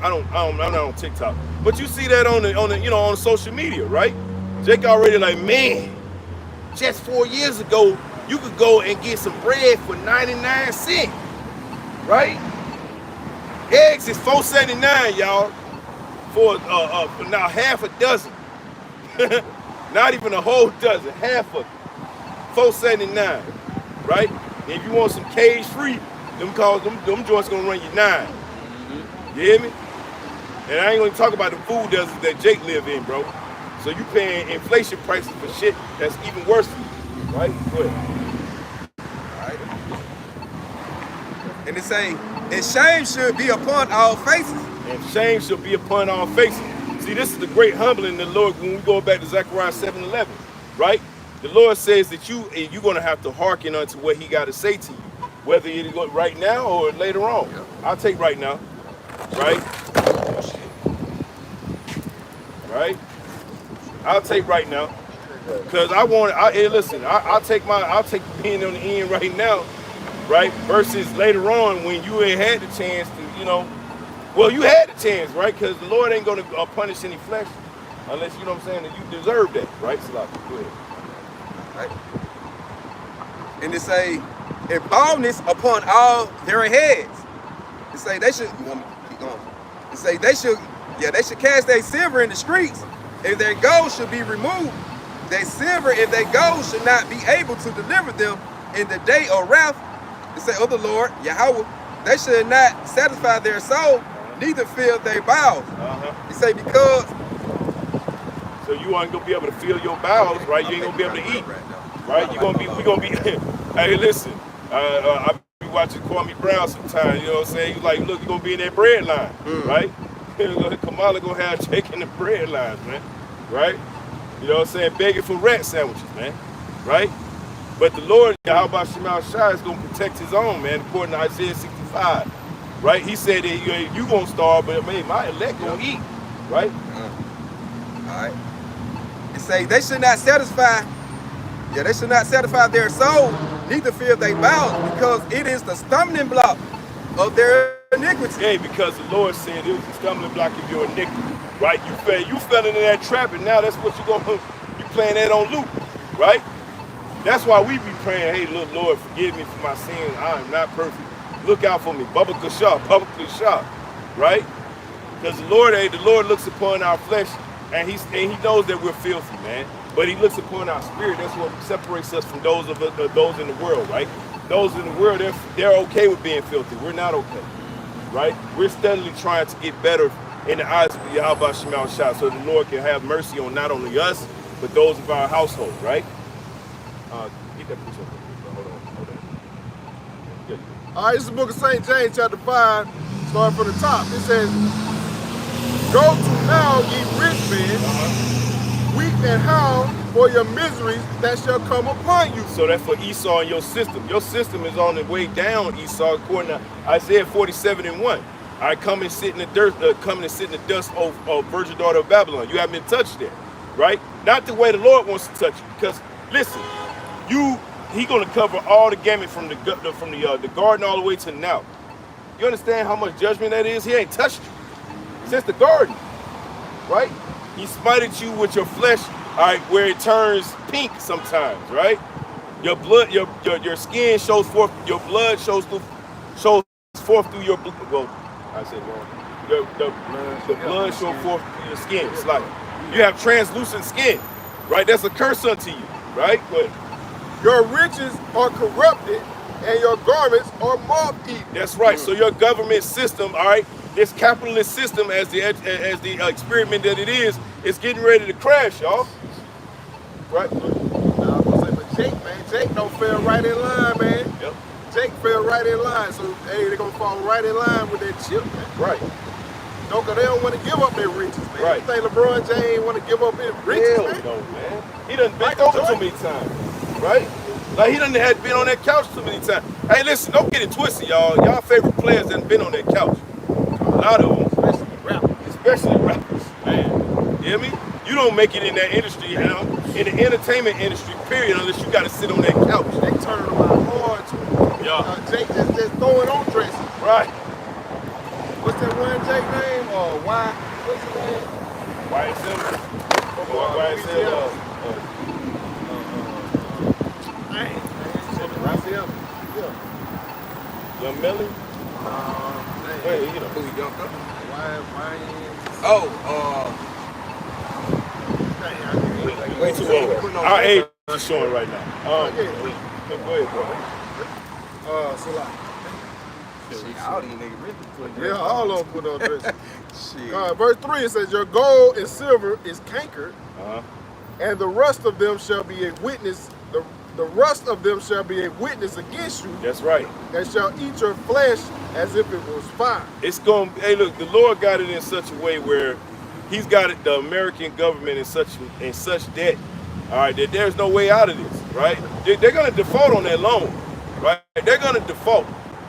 [SPEAKER 1] I'm not on TikTok, but you see that on the on social media, right? Jake already like, man, just 4 years ago, you could go and get some bread for 99 cents, right? Eggs is $4.79, y'all, for now half a dozen. Not even a whole dozen, half of it. $4.79, right? And if you want some cage free, them joints gonna run you $9. You hear me? And I ain't gonna talk about the food deserts that Jake live in, bro. So you paying inflation prices for shit that's even worse than you, right? Go ahead.
[SPEAKER 3] All right. And they say, and shame should be upon all faces.
[SPEAKER 1] And shame shall be upon our faces. See, this is the great humbling the Lord when we go back to Zechariah 7:11, right? The Lord says that you're going to have to hearken unto what he got to say to you, whether it go right now or later on. Yep. I'll take right now, right? Right? I'll take right now, because I'll take being on the end right now, right? Versus later on when you ain't had the chance to, well, you had the chance, right? Because the Lord ain't going to punish any flesh unless, you know what I'm saying, that you deserve that, right? So, go ahead.
[SPEAKER 3] Right. And they say, and baldness upon all their heads. They say they should, you want me to keep going? They say they should cast their silver in the streets, and their gold should be removed. Their silver and their gold should not be able to deliver them in the day of wrath. They say, oh the Lord, Yahweh, they should not satisfy their soul, neither fill their bowels. They say because.
[SPEAKER 1] So you aren't gonna be able to fill your bowels, right? You ain't gonna be able to eat, right? We're gonna be. Hey, listen, I be watching Kwame Brown sometimes. You know what I'm saying? You like, look, you're gonna be in that bread line, right? Kamala gonna have Jake in the bread lines, man, right? You know what I'm saying? Begging for rat sandwiches, man, right? But the Lord, Yahweh Shemal Shai, is gonna protect his own, man, according to Isaiah 65, right? He said that you gonna starve, but man, my elect gonna eat, right?
[SPEAKER 3] All right. And say they should not satisfy their soul, neither fill their bowels, because it is the stumbling block of their iniquity.
[SPEAKER 1] Yeah, because the Lord said it was the stumbling block of your iniquity, right? You fell into that trap, and now that's what you playing that on loop, right? That's why we be praying, hey, look, Lord, forgive me for my sins. I am not perfect. Look out for me. Baba Kashah, right? Because the Lord looks upon our flesh, and he knows that we're filthy, man. But he looks upon our spirit. That's what separates us from those in the world, right? Those in the world, they're okay with being filthy. We're not okay, right? We're steadily trying to get better in the eyes of Yahweh Shemal Shah, so the Lord can have mercy on not only us, but those of our household, right? Get that picture up. Hold on. Yeah.
[SPEAKER 4] All right, this is the book of St. James, chapter 5, starting from the top. It says, go to now, ye rich men, weep and howl for your miseries that shall come upon you.
[SPEAKER 1] So that's for Esau and your system. Your system is on the way down, Esau, according to Isaiah 47:1. All right, come and sit in the dirt, dust, O virgin daughter of Babylon. You haven't been touched there, right? Not the way the Lord wants to touch you, because listen, he gonna cover all the gamut from the garden all the way to now. You understand how much judgment that is? He ain't touched you since the garden, right? He smited you with your flesh, all right, where it turns pink sometimes, right? Your blood, your skin shows forth, your blood shows forth through your blood. Well, I said wrong. the blood showing forth your skin. It's like you have translucent skin, right? That's a curse unto you, right? But
[SPEAKER 4] Your riches are corrupted, and your garments are moth-eaten.
[SPEAKER 1] that's right. So your government system, all right, this capitalist system, as the experiment that it is getting ready to crash, y'all. Right?
[SPEAKER 4] Now, I'm gonna say, but Jake, man, Jake don't fell right in line, man.
[SPEAKER 1] Yep.
[SPEAKER 4] Jake fell right in line, so hey, they're gonna fall right in line with that chip, man.
[SPEAKER 1] Right.
[SPEAKER 4] No, cause they don't want to give up their riches, man.
[SPEAKER 1] Right.
[SPEAKER 4] You think LeBron James want to give up his riches,
[SPEAKER 1] Hell
[SPEAKER 4] man?
[SPEAKER 1] no, man. He done bent over too many times, right? Like he done had been on that couch too many times. Hey, listen, don't get it twisted, y'all. Y'all favorite players done been on that couch. A lot of them, especially rappers. Man, you hear me? You don't make it in that industry, you know, in the entertainment industry, period, unless you got to sit on that couch.
[SPEAKER 4] They turn around hard too.
[SPEAKER 1] Yeah.
[SPEAKER 4] Jake just throwing on dresses.
[SPEAKER 1] Right.
[SPEAKER 4] What's that one Jake name? Why? What's his name?
[SPEAKER 1] YSL. Young Melly. Hey, you know.
[SPEAKER 3] Who he jumped up?
[SPEAKER 1] Way too old. Our age is showing right now. Go ahead, bro.
[SPEAKER 4] So like,
[SPEAKER 3] All these niggas really put
[SPEAKER 4] yeah, all of them put on dresses.
[SPEAKER 3] Shit.
[SPEAKER 4] Verse 3, it says, your gold and silver is cankered,
[SPEAKER 1] Uh-huh.
[SPEAKER 4] and the rust of them shall be a witness. The rust of them shall be a witness against you,
[SPEAKER 1] That's right.
[SPEAKER 4] and shall eat your flesh as if it was fire.
[SPEAKER 1] It's going. Hey, look, the Lord got it in such a way where He's got it, the American government in such debt. All right, that there's no way out of this. Right? They're going to default on that loan. Right? They're going to default.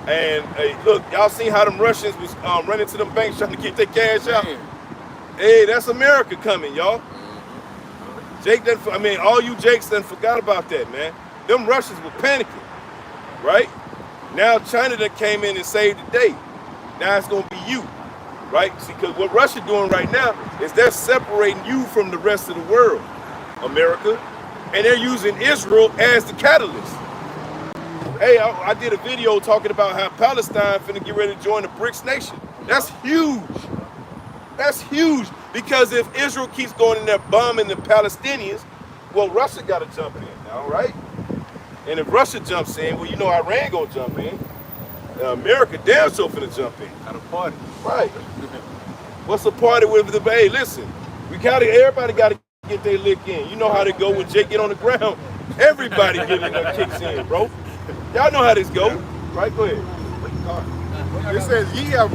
[SPEAKER 1] And hey, look, y'all seen how them Russians was running to them banks trying to get their cash out. Hey, that's America coming, y'all. Jake, all you Jakes done forgot about that, man. Them Russians were panicking, right? Now China done came in and saved the day. Now it's gonna be you, right? See, because what Russia doing right now is they're separating you from the rest of the world, America, and they're using Israel as the catalyst. Hey, I did a video talking about how Palestine finna get ready to join the BRICS nation. That's huge. That's huge. Because if Israel keeps going in there bombing the Palestinians, well, Russia got to jump in now, right? And if Russia jumps in, well, you know Iran gonna jump in. America damn sure finna jump in.
[SPEAKER 2] At a party.
[SPEAKER 1] Right. What's the party with the Hey, listen, everybody gotta get their lick in. You know how they go when Jake get on the ground. Everybody getting their kicks in, bro. Y'all know how this go. Right, go ahead.
[SPEAKER 4] It says, ye have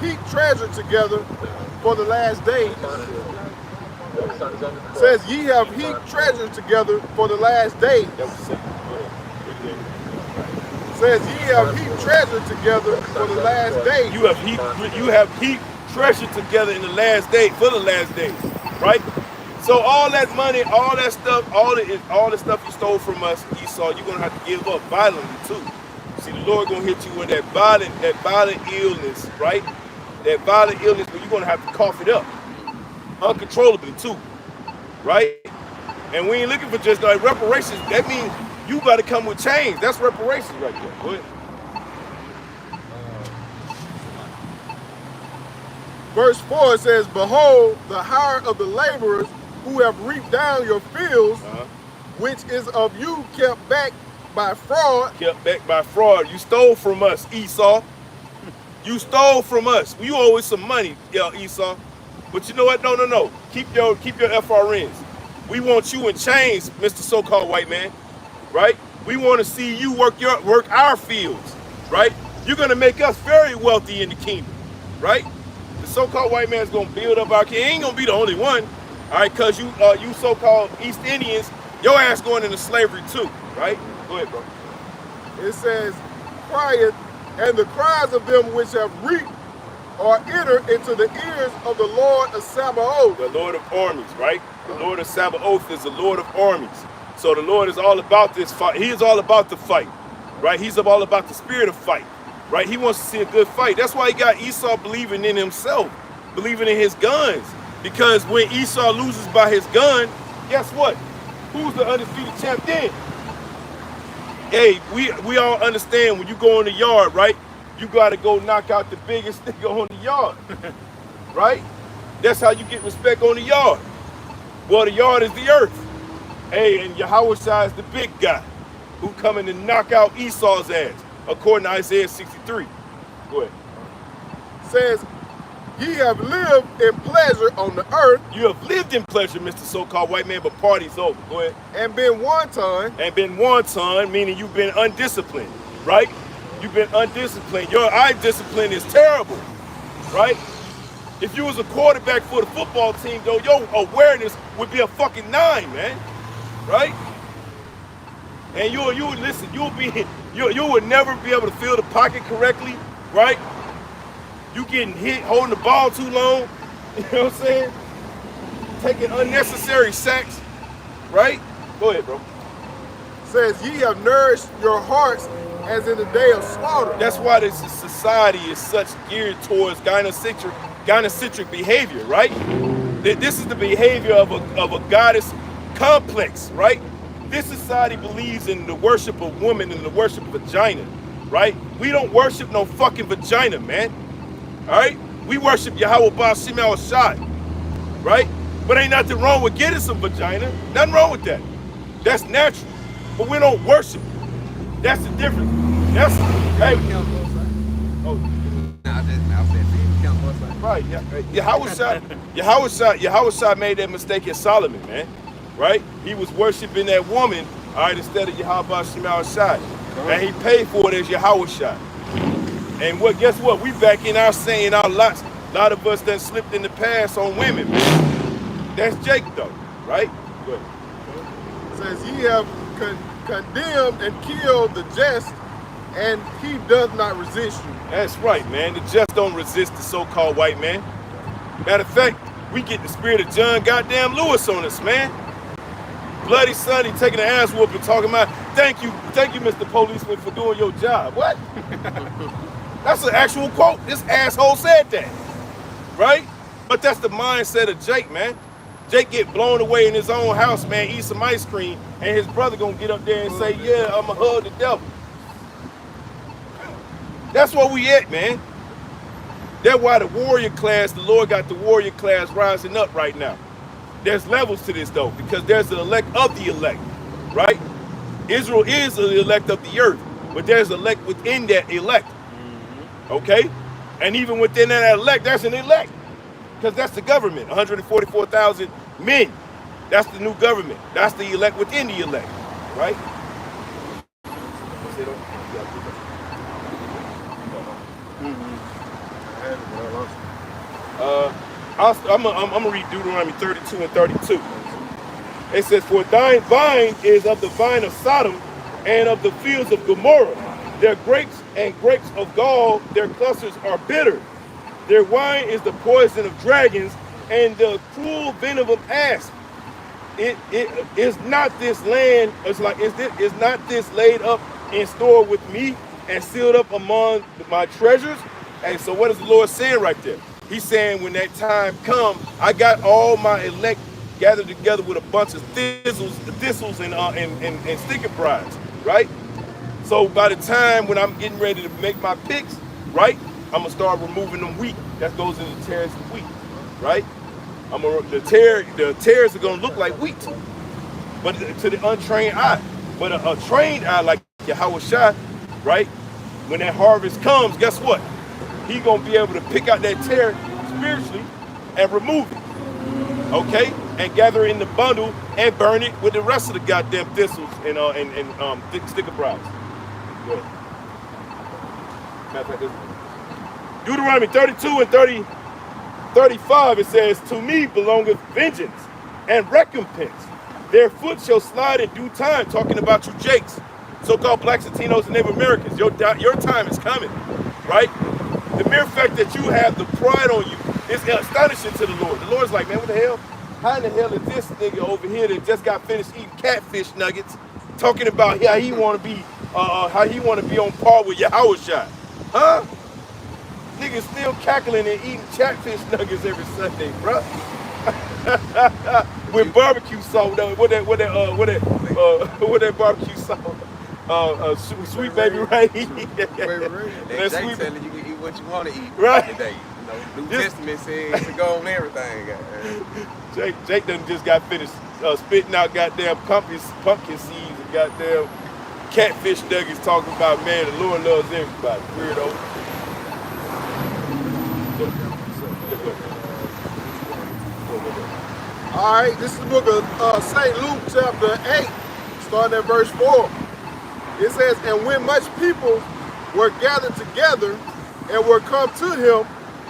[SPEAKER 4] heaped treasure together for the last days. It says, ye have heaped treasure together for the last days.
[SPEAKER 1] That was simple. Go ahead.
[SPEAKER 4] It says, ye have heaped treasure together for the last days.
[SPEAKER 1] You have heaped treasure together in the last day, for the last days, right? So all that money, all that stuff, all the stuff you stole from us, Esau, you're gonna have to give up violently too. See, the Lord gonna hit you with that violent illness, right? That violent illness, but you're gonna have to cough it up, uncontrollably too, right? And we ain't looking for just like reparations. That means you got to come with change. That's reparations right there. Go ahead.
[SPEAKER 4] Verse 4 says, behold, the hire of the laborers who have reaped down your fields, which is of you kept back by fraud.
[SPEAKER 1] Kept back by fraud. You stole from us, Esau. You stole from us. You owe us some money, Esau. But you know what? No. Keep your FRNs. We want you in chains, Mr. So-called white man. Right? We want to see you work our fields. Right? You're gonna make us very wealthy in the kingdom. Right? The so-called white man's gonna build up our kingdom. He ain't gonna be the only one. All right, cause you so-called East Indians, your ass going into slavery too. Right? Go ahead, bro.
[SPEAKER 4] It says, crieth, and the cries of them which have reaped are entered into the ears of the Lord of Sabaoth.
[SPEAKER 1] The Lord of armies, right? The Lord of Sabaoth is the Lord of armies. So the Lord is all about this fight. He is all about the fight, right? He's all about the spirit of fight, right? He wants to see a good fight. That's why he got Esau believing in himself, believing in his guns. Because when Esau loses by his gun, guess what? Who's the undefeated champ then? Hey, we all understand when you go in the yard, right? you got to go knock out the biggest nigga on the yard, right? That's how you get respect on the yard. Well, the yard is the earth. Hey, and Yahweh Shai is the big guy who coming to knock out Esau's ass, according to Isaiah 63. Go ahead.
[SPEAKER 4] Says, ye have lived in pleasure on the earth.
[SPEAKER 1] You have lived in pleasure, Mr. So-called white man, but party's over. Go ahead.
[SPEAKER 4] And been wanton.
[SPEAKER 1] And been wanton, meaning you've been undisciplined, right? You've been undisciplined. Your eye discipline is terrible, right? If you was a quarterback for the football team, though, your awareness would be a fucking 9, man, right? And you would listen. You would never be able to fill the pocket correctly, right? You getting hit, holding the ball too long. You know what I'm saying? Taking unnecessary sacks, right? Go ahead, bro.
[SPEAKER 4] Says, ye have nourished your hearts as in the day of slaughter.
[SPEAKER 1] That's why this society is such geared towards gynocentric behavior, right? This is the behavior of a goddess complex, right? This society believes in the worship of woman and the worship of vagina, right? We don't worship no fucking vagina, man. All right? We worship Yahweh Ba'Shem Al-Shai, right? But ain't nothing wrong with getting some vagina. Nothing wrong with that. That's natural. But we don't worship it. That's the difference. That's, hey. Oh. Right, Yahweh Shai made that mistake at Solomon, man. Right? He was worshiping that woman, all right, instead of Yahweh Ba'Shem Al-Shai. And he paid for it as Yahweh Shai. And guess what? We back in our saying our lots. A lot of us done slipped in the past on women, man. That's Jake, though, right? Go ahead.
[SPEAKER 4] It says, ye have condemned and killed the just, and he does not resist you.
[SPEAKER 1] That's right, man. The just don't resist the so-called white man. Matter of fact, we get the spirit of John goddamn Lewis on us, man. Bloody Sunday taking an ass whooping, talking about, thank you, Mr. Policeman, for doing your job. What? That's an actual quote. This asshole said that, right? But that's the mindset of Jake, man. Jake get blown away in his own house, man, eat some ice cream, and his brother gonna get up there and say, yeah, I'ma hug the devil. That's where we at, man. That's why the warrior class, the Lord got the warrior class rising up right now. There's levels to this, though, because there's the elect of the elect, right? Israel is the elect of the earth, but there's elect within that elect, okay? And even within that elect, there's an elect, because that's the government, 144,000 men. That's the new government. That's the elect within the elect, right? I'm gonna read Deuteronomy 32 and 32. It says, for thine vine is of the vine of Sodom and of the fields of Gomorrah. Their grapes and grapes of gall, their clusters are bitter. Their wine is the poison of dragons and the cruel venom of asps. It is not this land, is not this laid up in store with me and sealed up among my treasures? And so what is the Lord saying right there? He's saying when that time comes, I got all my elect gathered together with a bunch of thistles and sticker prize, right? So by the time when I'm getting ready to make my picks, right, I'm gonna start removing them wheat. That goes into the tares of wheat, right? The tares are gonna look like wheat, but to the untrained eye. But a trained eye like Yahweh Shai, right? When that harvest comes, guess what? He gonna be able to pick out that tare spiritually and remove it, okay? And gather it in the bundle and burn it with the rest of the goddamn thistles and sticker prize. Matter of fact, Deuteronomy 32 and 35, it says, to me belongeth vengeance and recompense. Their foot shall slide in due time, talking about you Jakes, so-called blacks, Latinos, and Native Americans. Your time is coming, right? The mere fact that you have the pride on you is astonishing to the Lord. The Lord's like, man, what the hell? How in the hell is this nigga over here that just got finished eating catfish nuggets, talking about how he want to be on par with Yahweh Shai? Huh? Niggas still cackling and eating catfish nuggets every Sunday, bro. With barbecue sauce, with that barbecue sauce. Sweet Baby Ray.
[SPEAKER 4] Baby Ray.
[SPEAKER 3] And
[SPEAKER 1] That
[SPEAKER 3] Jay
[SPEAKER 1] sweet-
[SPEAKER 3] telling you can eat what you want to eat
[SPEAKER 1] Right.
[SPEAKER 3] today. You know, New Testament says to go on everything.
[SPEAKER 1] Jake done just got finished spitting out goddamn pumpkin seeds and goddamn catfish nuggets talking about, man, the Lord loves everybody. Weirdo.
[SPEAKER 4] All right, this is the book of St. Luke, chapter 8, starting at verse 4. It says, and when much people were gathered together and were come to him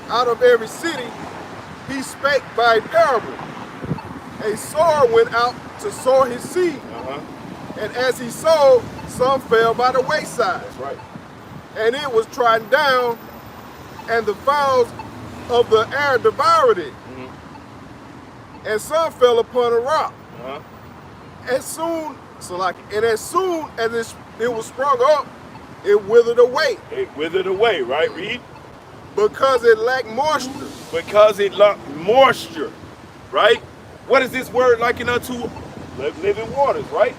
[SPEAKER 4] out of every city, he spake by a parable. A sower went out to sow his seed. And as he sowed, some fell by the wayside.
[SPEAKER 1] That's right.
[SPEAKER 4] And it was trodden down, and the fowls of the air devoured it. And some fell upon a rock. As soon as it was sprung up, it withered away.
[SPEAKER 1] It withered away, right? Read.
[SPEAKER 4] Because it lacked moisture.
[SPEAKER 1] Because it lacked moisture, right? What is this word likened unto? Living waters, right?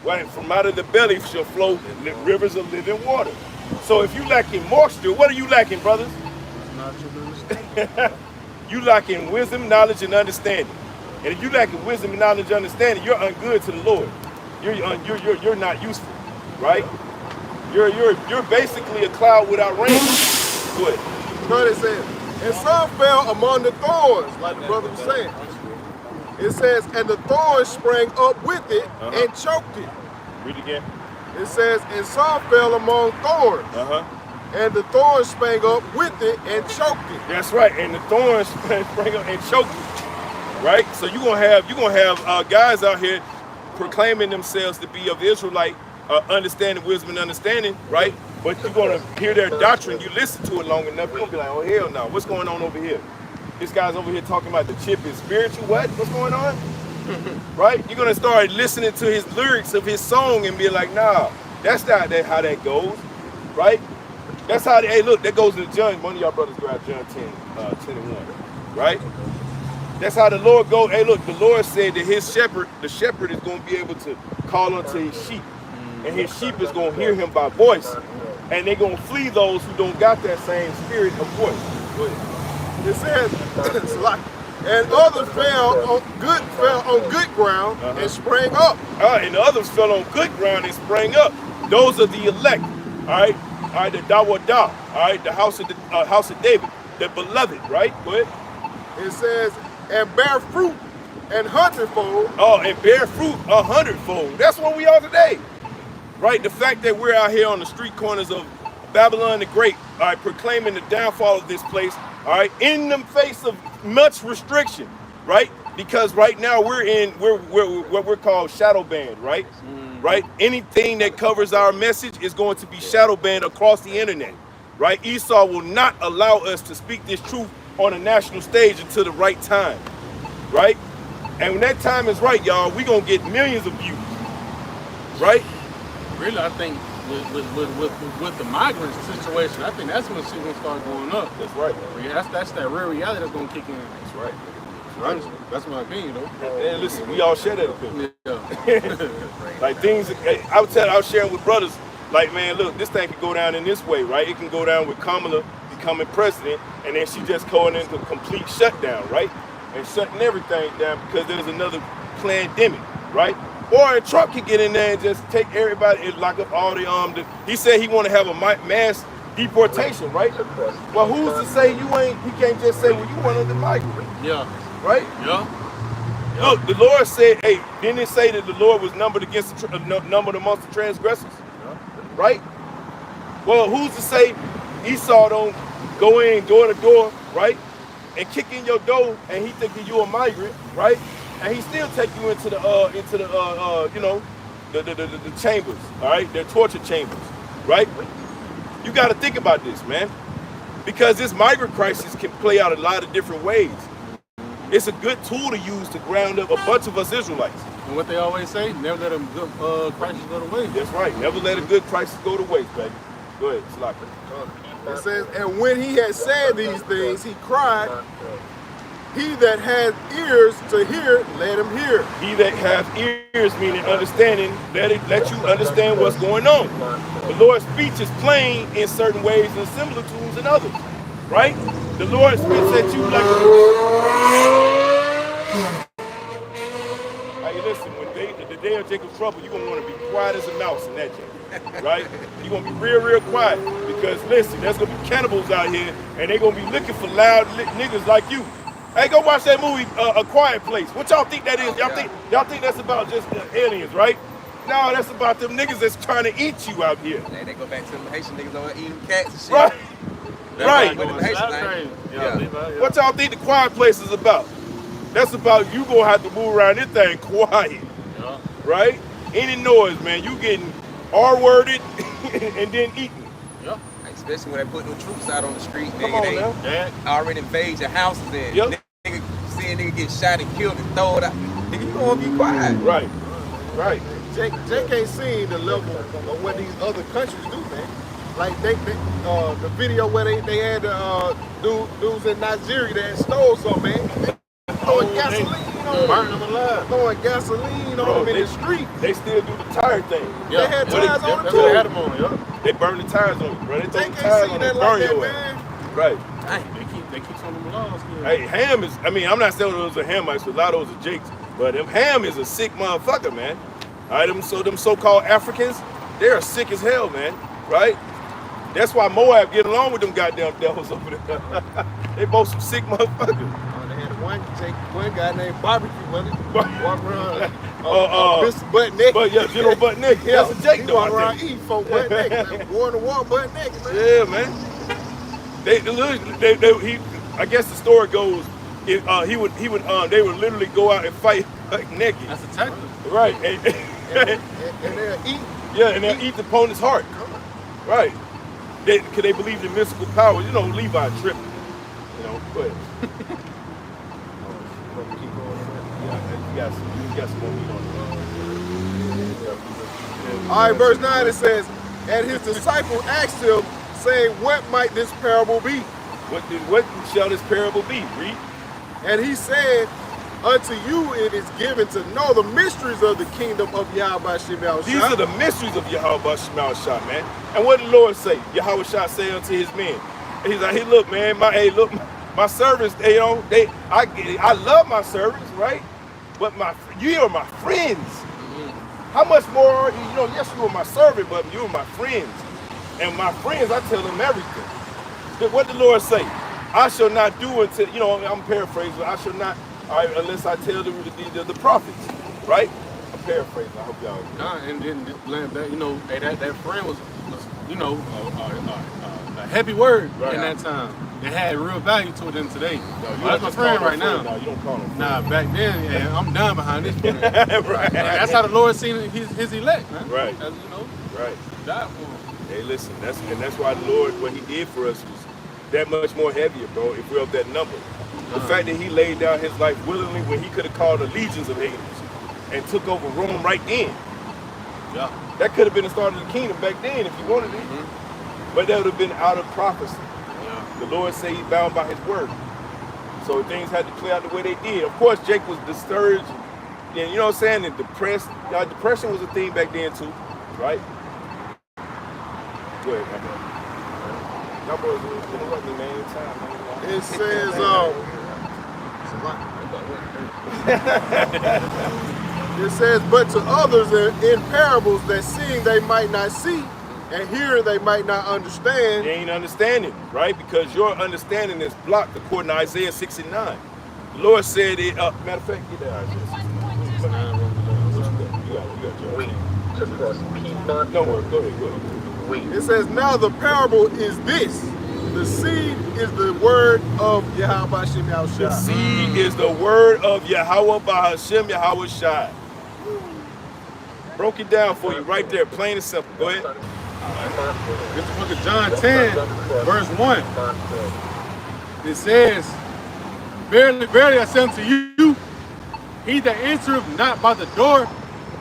[SPEAKER 1] Right, from out of the belly shall flow rivers of living water. So if you lacking moisture, what are you lacking, brothers? You lacking wisdom, knowledge, and understanding. And if you lacking wisdom, and knowledge, and understanding, you're ungood to the Lord. You're not useful, right? You're basically a cloud without rain. Good.
[SPEAKER 4] But it says, and some fell among the thorns, like the brother was saying. It says, and the thorns sprang up with it and choked it.
[SPEAKER 1] Read again.
[SPEAKER 4] It says, and some fell among thorns. And the thorns sprang up with it and choked it.
[SPEAKER 1] That's right. And the thorns sprang up and choked it. Right? So you're gonna have guys out here proclaiming themselves to be of Israelite understanding, wisdom, and understanding, right? But you're gonna hear their doctrine, you listen to it long enough, you're gonna be like, oh hell no, what's going on over here? This guy's over here talking about the chip is spiritual. What? What's going on? Right? You're gonna start listening to his lyrics of his song and be like, nah, that's not how that goes, right? That's how. Hey, look, that goes to John. One of y'all brothers grab John 10 and 1, right? That's how the Lord goes. Hey, look, the Lord said that his shepherd, the shepherd, is going to be able to call unto his sheep, and his sheep is going to hear him by voice, and they're going to flee those who don't got that same spirit of voice. Go ahead.
[SPEAKER 4] It says, it's like, and others fell on good ground and sprang up.
[SPEAKER 1] And the others fell on good ground and sprang up. Those are the elect. All right, the Dawadah. All right, the house of David, the beloved. Right. Go ahead.
[SPEAKER 4] It says, and bear fruit an hundredfold.
[SPEAKER 1] Oh, and bear fruit 100-fold. That's what we are today. Right. The fact that we're out here on the street corners of Babylon the Great, all right, proclaiming the downfall of this place. All right, in the face of much restriction, right? Because right now we're what we're called shadow banned, right? Right? Anything that covers our message is going to be shadow banned across the internet, right? Esau will not allow us to speak this truth on a national stage until the right time, right? And when that time is right, y'all, we're gonna get millions of views, right?
[SPEAKER 2] Really, I think with the migrant situation, I think that's when shit gonna start going up.
[SPEAKER 1] That's right.
[SPEAKER 2] Yeah, that's that real reality that's gonna kick in.
[SPEAKER 1] That's right.
[SPEAKER 2] Honestly, that's my opinion, though.
[SPEAKER 1] And listen, we all share that opinion.
[SPEAKER 2] Yeah.
[SPEAKER 1] Like things, I was sharing with brothers, like, man, look, this thing could go down in this way, right? It can go down with Kamala becoming president, and then she just going into complete shutdown, right? And shutting everything down because there's another pandemic, right? Or Trump can get in there and just take everybody and lock up all the he said he want to have a mass deportation, right? Well, who's to say you ain't? He can't just say, well, you one of the migrants.
[SPEAKER 2] Yeah.
[SPEAKER 1] Right?
[SPEAKER 2] Yeah.
[SPEAKER 1] Look, the Lord said, hey, didn't it say that the Lord was numbered against numbered amongst the transgressors? Right? Well, who's to say Esau don't go in door to door, right? And kick in your door and he thinking you a migrant, right? And he still take you into the the chambers, all right? Their torture chambers, right? You got to think about this, man, because this migrant crisis can play out a lot of different ways. It's a good tool to use to ground up a bunch of us Israelites.
[SPEAKER 2] And what they always say, never let a good crisis go to waste.
[SPEAKER 1] That's right. Never let a good crisis go to waste, baby. Go ahead, Slaka.
[SPEAKER 4] It says, and when he had said these things, he cried He that has ears to hear, let him hear.
[SPEAKER 1] He that has ears, meaning understanding, let you understand what's going on. The Lord's speech is plain in certain ways and similitudes in others, right? The Lord spits at you like hey, listen, when the day of Jacob's trouble, you're going to want to be quiet as a mouse in that day, right? You're going to be real, real quiet because, listen, there's going to be cannibals out here and they're going to be looking for loud niggas like you. Hey, go watch that movie, A Quiet Place. What y'all think that is? Y'all think that's about just aliens, right? No, that's about them niggas that's trying to eat you out here.
[SPEAKER 3] Hey, they go back to them Haitian niggas over eating cats and shit.
[SPEAKER 1] Right. Right. What y'all think The Quiet Place is about? That's about you gonna have to move around this thing quiet. Yeah. Right? Any noise, man, you getting R-worded and then eaten.
[SPEAKER 3] Yeah. Especially when they put no troops out on the street, nigga, they already invade your houses and nigga, see a nigga get shot and killed and thrown out. Nigga, you gonna be quiet.
[SPEAKER 1] Right. Right.
[SPEAKER 4] Jake ain't seen the level of what these other countries do, man. Like the video where they had dudes in Nigeria that stole some, man. Throwing gasoline on them.
[SPEAKER 2] Burning them alive.
[SPEAKER 4] Throwing gasoline on them in the street.
[SPEAKER 1] They still do the tire thing.
[SPEAKER 4] Yeah. They had tires on them too.
[SPEAKER 2] They had them on, yeah.
[SPEAKER 1] They burn the tires on you, bro. They throw the
[SPEAKER 4] can't
[SPEAKER 1] tires
[SPEAKER 4] see
[SPEAKER 1] on
[SPEAKER 4] that
[SPEAKER 1] you,
[SPEAKER 4] like
[SPEAKER 1] burn
[SPEAKER 4] that,
[SPEAKER 1] your
[SPEAKER 4] man.
[SPEAKER 1] ass. Right.
[SPEAKER 2] Dang, they keep on them laws.
[SPEAKER 1] Hey, Ham is, I mean, I'm not saying those are Hamites, but a lot of those are Jakes. But Ham is a sick motherfucker, man. All right, them so-called Africans, they're sick as hell, man. Right? That's why Moab get along with them goddamn devils over there. They both some sick motherfuckers.
[SPEAKER 4] They had one guy named Barbecue, wasn't it? Walk around, Mr. Butt Naked.
[SPEAKER 1] But yeah, General Butt Naked.
[SPEAKER 4] Yeah,
[SPEAKER 1] that's a Jake
[SPEAKER 4] he
[SPEAKER 1] though.
[SPEAKER 4] walk around eating folk butt naked, man. War in the wall butt naked, man.
[SPEAKER 1] Yeah, man. I guess the story goes, they would literally go out and fight like naked.
[SPEAKER 2] That's a tactic.
[SPEAKER 1] Right.
[SPEAKER 4] And they'll eat.
[SPEAKER 1] Yeah, and they'll eat the opponent's heart. Right. Because they believe in mystical powers. You know, Levi tripping. You know, but you got some more meat on it.
[SPEAKER 4] All right, verse 9 it says, and his disciples asked him, saying, what might this parable be?
[SPEAKER 1] What shall this parable be? Read.
[SPEAKER 4] And he said, unto you it is given to know the mysteries of the kingdom of Yahweh Shemel.
[SPEAKER 1] These are the mysteries of Yahweh Shemel, man. And what did the Lord say? Yahweh Shah say unto his men. He's like, hey, look, man, my servants, I love my servants, right? But you are my friends. How much more are you? You know, yes, you are my servant, but you are my friends. And my friends, I tell them everything. But what did the Lord say? I shall not do until, you know, I'm paraphrasing, but I shall not, all right, unless I tell the prophets, right? I'm paraphrasing, I hope y'all agree.
[SPEAKER 2] And then land back, you know, hey, that friend was you know, a heavy word in that time. It had real value to it than today. No, that's my friend right now.
[SPEAKER 1] No, you don't call him friend.
[SPEAKER 2] Nah, back then, yeah, I'm down behind this one.
[SPEAKER 1] Right.
[SPEAKER 2] That's how the Lord seen his elect, man.
[SPEAKER 1] Right.
[SPEAKER 2] As you know,
[SPEAKER 1] right.
[SPEAKER 2] died for him.
[SPEAKER 1] Hey, listen, that's why the Lord, what he did for us was that much more heavier, bro, if we're of that number. The fact that he laid down his life willingly when he could have called the legions of angels and took over Rome right then.
[SPEAKER 2] Yeah.
[SPEAKER 1] That could have been the start of the kingdom back then if he wanted it. But that would have been out of prophecy. Yeah. The Lord said he bound by his word. So things had to play out the way they did. Of course, Jake was discouraged. And you know what I'm saying? And depressed. Depression was a thing back then too, right? Go ahead, my brother. Y'all boys interrupt me, man, anytime, man.
[SPEAKER 4] It says, it says, but to others in parables that seeing they might not see, and hearing they might not understand.
[SPEAKER 1] You ain't understanding, right? Because your understanding is blocked according to Isaiah 69. The Lord said it, matter of fact, get that Isaiah 69. Don't worry, go ahead.
[SPEAKER 4] It says, now the parable is this. The seed is the word of Yahweh Hashem Yahushua.
[SPEAKER 1] The seed is the word of Yahweh Hashem Yahushua. Broke it down for you right there, plain and simple. Go ahead.
[SPEAKER 2] This is the book of John 10, verse 1. It says, verily, verily, I say unto you, he that entereth not by the door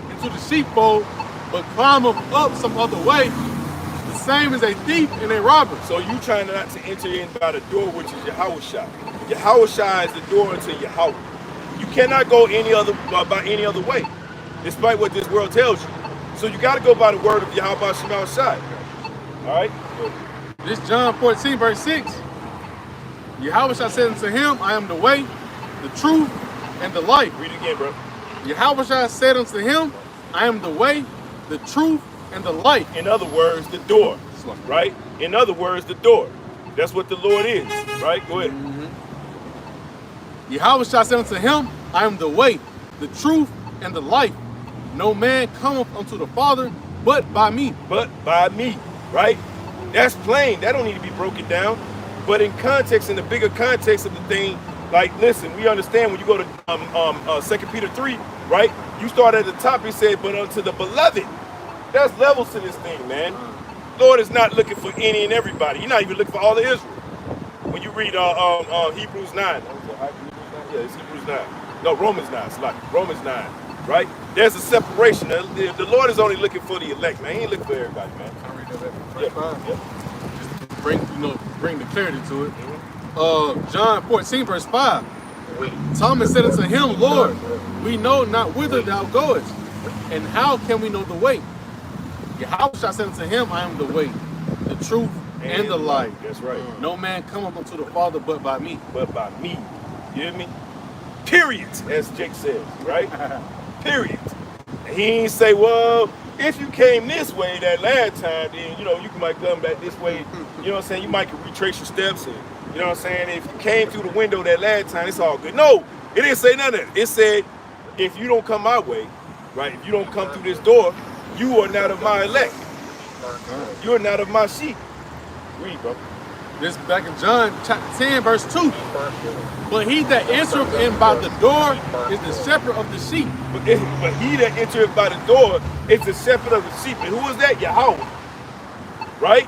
[SPEAKER 2] into the sheepfold, but climbeth up some other way, the same as a thief and a robber.
[SPEAKER 1] So you trying not to enter in by the door, which is Yahushua. Yahushua is the door into Yahweh. You cannot go by any other way, despite what this world tells you. So you got to go by the word of Yahweh Shema Shai. All right?
[SPEAKER 2] This John 14, verse 6. Yahweh said unto him, I am the way, the truth, and the life.
[SPEAKER 1] Read it again, bro.
[SPEAKER 2] Yahweh said unto him, I am the way, the truth, and the life.
[SPEAKER 1] In other words, the door, right? In other words, the door. That's what the Lord is, right? Go ahead.
[SPEAKER 2] Yahweh said unto him, I am the way, the truth, and the life. No man cometh unto the Father but by me.
[SPEAKER 1] But by me, right? That's plain. That don't need to be broken down. But in context, in the bigger context of the thing, like, listen, we understand when you go to 2 Peter 3, right? You start at the top, he said, but unto the beloved. There's levels to this thing, man. Lord is not looking for any and everybody. He's not even looking for all of Israel. When you read Hebrews 9. Yeah, it's Hebrews 9. No, Romans 9. It's like Romans 9, right? There's a separation. The Lord is only looking for the elect, man. He ain't looking for everybody, man.
[SPEAKER 2] Can I read that
[SPEAKER 1] Yeah,
[SPEAKER 2] yeah. Just bring the clarity to it. John 14, verse 5. Thomas said unto him, Lord, we know not whither thou goest, and how can we know the way? Yahweh said unto him, I am the way, the truth, and the life.
[SPEAKER 1] That's right.
[SPEAKER 2] No man cometh unto the Father but by me.
[SPEAKER 1] But by me. You hear me? Period, as Jake says, right? Period. He ain't say, well, if you came this way that last time, then, you might come back this way. You know what I'm saying? You might can retrace your steps. And, you know what I'm saying? If you came through the window that last time, it's all good. No, it didn't say none of that. It said, if you don't come my way, right? If you don't come through this door, you are not of my elect. You are not of my sheep. Read, bro.
[SPEAKER 2] This back in John chapter 10, verse 2. But he that entereth in by the door is the shepherd of the sheep.
[SPEAKER 1] But he that entereth by the door is the shepherd of the sheep. And who is that? Yahweh. Right?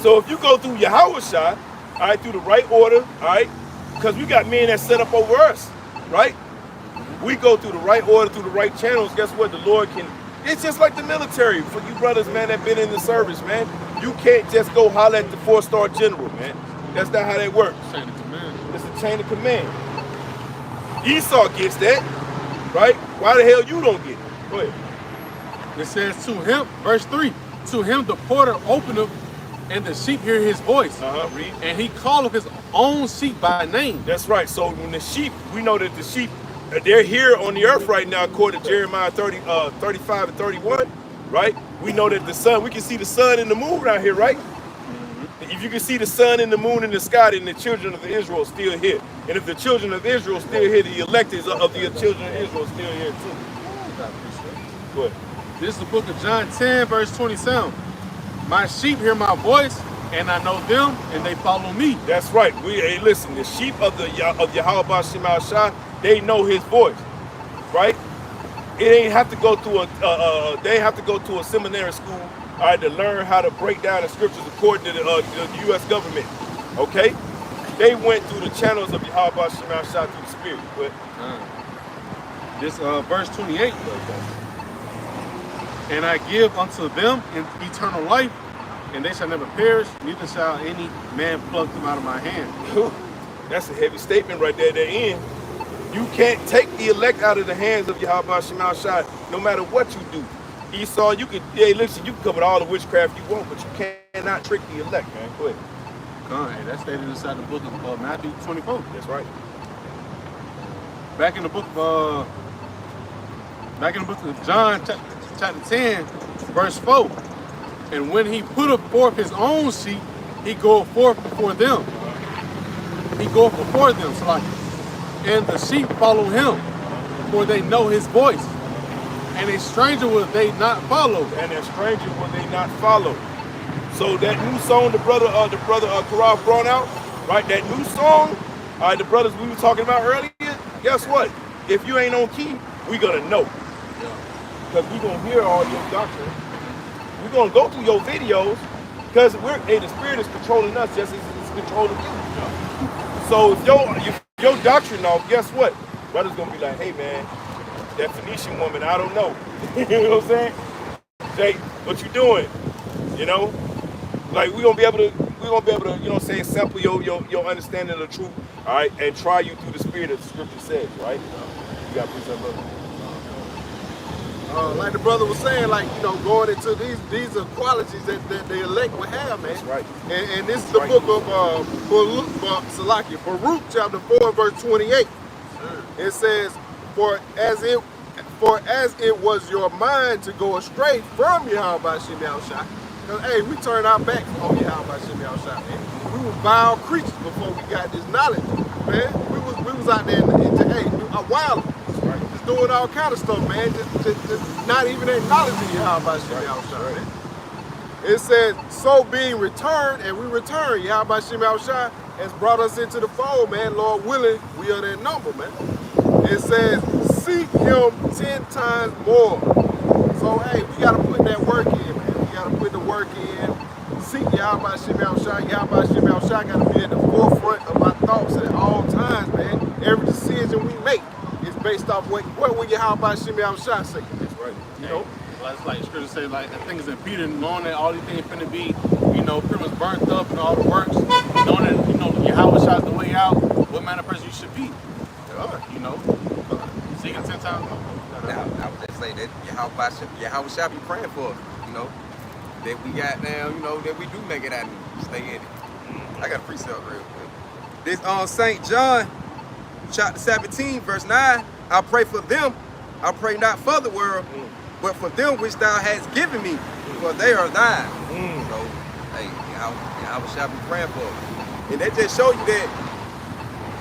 [SPEAKER 1] So if you go through Yahushua, all right, through the right order, all right, because we got men that set up over us, right? We go through the right order, through the right channels, guess what? The Lord can, it's just like the military for you brothers, man, that been in the service, man. You can't just go holler at the 4-star general, man. That's not how that works.
[SPEAKER 2] Chain of command.
[SPEAKER 1] It's a chain of command. Esau gets that, right? Why the hell you don't get it? Go ahead.
[SPEAKER 2] It says to him, verse 3, to him the porter openeth, and the sheep hear his voice.
[SPEAKER 1] Read.
[SPEAKER 2] And he calleth his own sheep by name.
[SPEAKER 1] That's right. So when the sheep, we know that the sheep, they're here on the earth right now, according to Jeremiah 35 and 31, right? We know that the sun, we can see the sun and the moon out here, right? If you can see the sun and the moon in the sky, then the children of Israel are still here. And if the children of Israel are still here, the electors of the children of Israel are still here too. Go ahead.
[SPEAKER 2] This is the book of John 10, verse 27. My sheep hear my voice, and I know them, and they follow me.
[SPEAKER 1] That's right. Hey, listen, the sheep of Yahweh Shema Shai, they know his voice, right? It ain't have to go through they ain't have to go to a seminary school, all right, to learn how to break down the scriptures according to the U.S. government, okay? They went through the channels of Yahweh Shema Shai through the Spirit. But
[SPEAKER 2] this verse 28. And I give unto them eternal life, and they shall never perish, neither shall any man pluck them out of my hand.
[SPEAKER 1] That's a heavy statement right there at the end. You can't take the elect out of the hands of Yahweh Shema Shai, no matter what you do. Esau, you can, listen, you can come with all the witchcraft you want, but you cannot trick the elect, man. Go ahead.
[SPEAKER 2] Hey, that's stated inside the book of Matthew 24.
[SPEAKER 1] That's right.
[SPEAKER 2] Back in the book of John, chapter 10, verse 4. And when he putteth forth his own sheep, he goeth forth before them. He goeth before them, so like, and the sheep follow him, for they know his voice. And a stranger will they not follow.
[SPEAKER 1] And a stranger will they not follow. So that new song the brother Karaf brought out, right? That new song, the brothers we were talking about earlier, guess what? If you ain't on key, we gonna know. Because we're going to hear all your doctrine. We're going to go through your videos because the Spirit is controlling us just as it's controlling you. So if your doctrine off, guess what? Brother's going to be like, hey, man, that Phoenician woman, I don't know. You know what I'm saying? Jake, what you doing? You know? Like, we're going to be able to, you know what I'm saying, sample your understanding of the truth All right, and try you through the spirit of the scripture says, right? You got precept, brother?
[SPEAKER 4] Like the brother was saying, like, you know, going into these are qualities that the elect will have, man.
[SPEAKER 1] That's right.
[SPEAKER 4] And this is the book of Baruch chapter 4, verse 28. It says, For as it was your mind to go astray from Yahweh Shem Yahushua. Because, hey, we turned our backs on Yahweh Shem Yahushua, man. We were vile creatures before we got this knowledge, man. We was out there wild. Just doing all kind of stuff, man. Just not even acknowledging Yahweh Shem Yahushua, man. It says, so being returned, and we return. Yahweh Shem Yahushua has brought us into the fold, man. Lord willing, we are that number, man. It says, seek him 10 times more. So, hey, we got to put that work in, man. We got to put the work in. Seek Yahweh Shem Yahushua. Yahweh Shem Yahushua got to be at the forefront of our thoughts at all times, man. Every decision we make is based off what will Yahweh Shem Yahushua say. That's right. You know?
[SPEAKER 2] Well, it's like scripture say, like, that things impeded, knowing that all these things finna be, you know, pretty much burnt up and all the works, knowing that, you know, Yahweh shot the way out, what kind of person you should be. You know? Seeking 10 times more.
[SPEAKER 3] Now, I would just say that Yahweh shall be praying for us, you know, that we got now, you know, that we do make it out and stay in it. I got a precept real quick. This on St. John, chapter 17, verse 9, I pray for them, I pray not for the world, but for them which thou hast given me, for they are thine. So, hey, Yahweh shall be praying for us. And that just show you that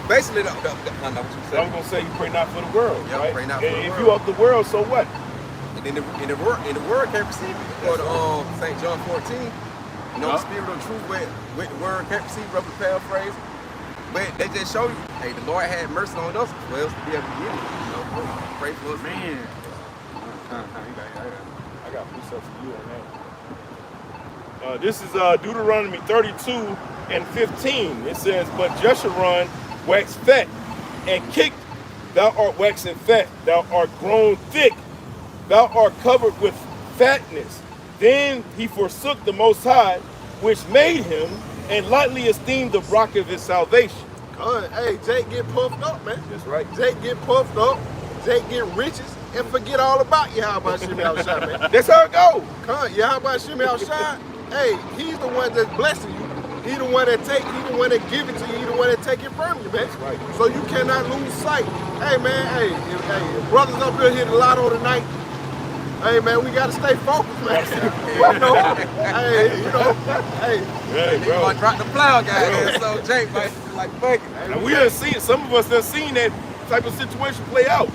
[SPEAKER 3] basically, I know what you said.
[SPEAKER 1] I'm gonna say you pray not for the world,
[SPEAKER 3] Yeah,
[SPEAKER 1] right?
[SPEAKER 3] pray not for the
[SPEAKER 1] if
[SPEAKER 3] world.
[SPEAKER 1] you of the world, so what?
[SPEAKER 3] And then the word can't receive it. Or the St. John 14, you know, the spirit of truth with the word can't receive, roughly paraphrase. But they just show you, hey, the Lord had mercy on us as well to be able to get it. You know, pray for us.
[SPEAKER 2] Man.
[SPEAKER 1] I got precepts for you on that. This is Deuteronomy 32 and 15. It says, but Jeshurun waxed fat and kicked. Thou art waxing fat. Thou art grown thick. Thou art covered with fatness. Then he forsook the Most High, which made him, and lightly esteemed the rock of his salvation.
[SPEAKER 4] Hey, Jake get puffed up, man.
[SPEAKER 1] That's right.
[SPEAKER 4] Jake get puffed up. Jake get riches and forget all about Yahweh Shem Yahushua, man.
[SPEAKER 1] That's how it goes.
[SPEAKER 4] Yahweh Shem Yahushua, hey, he's the one that's blessing you. He the one that take, he the one that give it to you, he the one that take it from you, man.
[SPEAKER 1] That's right.
[SPEAKER 4] So you cannot lose sight. Hey, man, if brothers up here hit a lotto tonight, hey, man, we gotta stay focused, man. Hey, you know,
[SPEAKER 1] Hey,
[SPEAKER 3] They
[SPEAKER 1] bro.
[SPEAKER 3] gonna drop the plow, guys. So Jake might like fuck it.
[SPEAKER 1] And we done seen, some of us done seen that type of situation play out.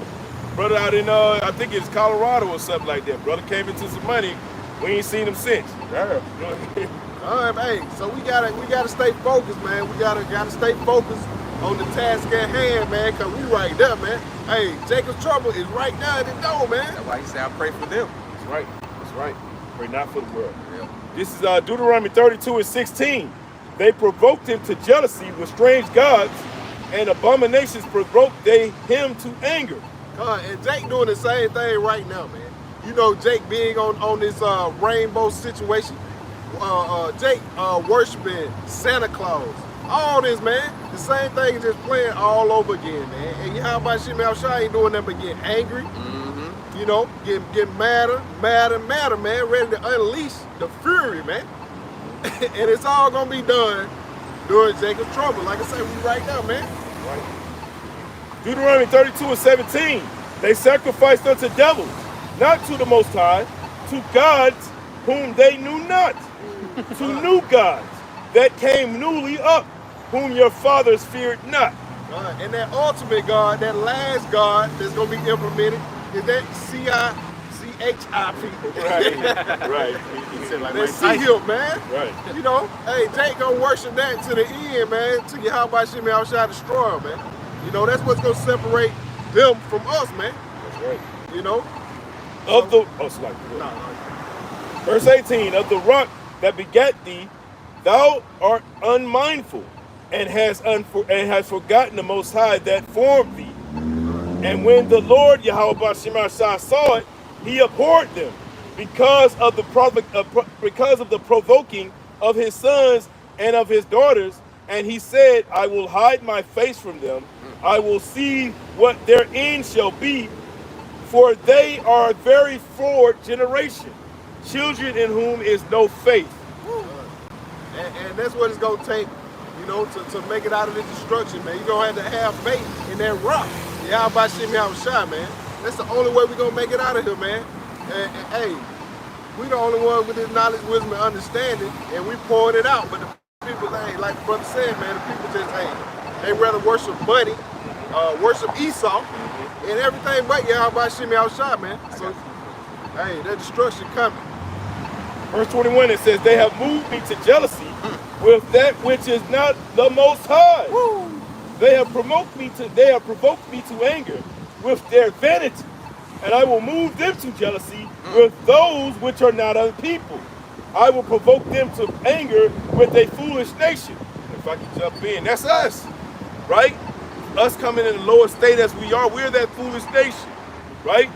[SPEAKER 1] Brother out in, I think it's Colorado or something like that. Brother came into some money. We ain't seen him since.
[SPEAKER 4] hey, so we gotta stay focused, man. We gotta stay focused on the task at hand, man, cause we right there, man. Hey, Jacob's trouble is right there at the door, man.
[SPEAKER 3] That's why he said I pray for them.
[SPEAKER 1] That's right. That's right. Pray not for the world.
[SPEAKER 3] Yeah.
[SPEAKER 1] This is Deuteronomy 32 and 16. They provoked him to jealousy with strange gods, and abominations provoked they him to anger.
[SPEAKER 4] And Jake doing the same thing right now, man. You know, Jake being on this rainbow situation. Jake worshiping Santa Claus. All this, man. The same thing is just playing all over again, man. And Yahweh Shem Yahushua ain't doing nothing but getting angry. You know, getting madder, man. Ready to unleash the fury, man. And it's all gonna be done during Jacob's trouble. Like I say, we right now, man.
[SPEAKER 1] Right. Deuteronomy 32 and 17. They sacrificed unto devils, not to the Most High, to gods whom they knew not, to new gods that came newly up, whom your fathers feared not.
[SPEAKER 4] And that ultimate God, that last God that's gonna be implemented, is that C-I-C-H-I people.
[SPEAKER 1] Right, right.
[SPEAKER 2] He said, like,
[SPEAKER 4] That
[SPEAKER 2] Mike Tyson.
[SPEAKER 4] C-Hill, man.
[SPEAKER 1] Right.
[SPEAKER 4] You know, hey, Jake gonna worship that to the end, man, to Yahweh Shem Yahushua destroy him, man. You know, that's what's gonna separate them from us, man.
[SPEAKER 1] That's right.
[SPEAKER 4] You know?
[SPEAKER 1] Of the, verse 18, of the rock that begat thee, thou art unmindful, and has forgotten the Most High that formed thee. And when the Lord Yahweh Shem Yahushua saw it, he abhorred them because of the provoking of his sons and of his daughters, And he said, I will hide my face from them. I will see what their end shall be, for they are a very forward generation, children in whom is no faith.
[SPEAKER 4] And that's what it's going to take, you know, to make it out of this destruction, man. You're going to have faith in that rock. Yeah, by Shimmy out shot, man. That's the only way we're going to make it out of here, man. And hey, we the only ones with this knowledge, wisdom, and understanding, and we poured it out. But the people, hey, like the brother said, man, the people just, hey, they rather worship money, worship Esau, and everything but by Shimmy out shot, man. So, hey, that destruction coming.
[SPEAKER 1] Verse 21, it says, they have moved me to jealousy with that which is not the Most High.
[SPEAKER 4] Woo.
[SPEAKER 1] They have provoked me to anger with their vanity, and I will move them to jealousy with those which are not of the people. I will provoke them to anger with a foolish nation. If I can jump in, that's us, right? Us coming in the lower state as we are, we're that foolish nation, right?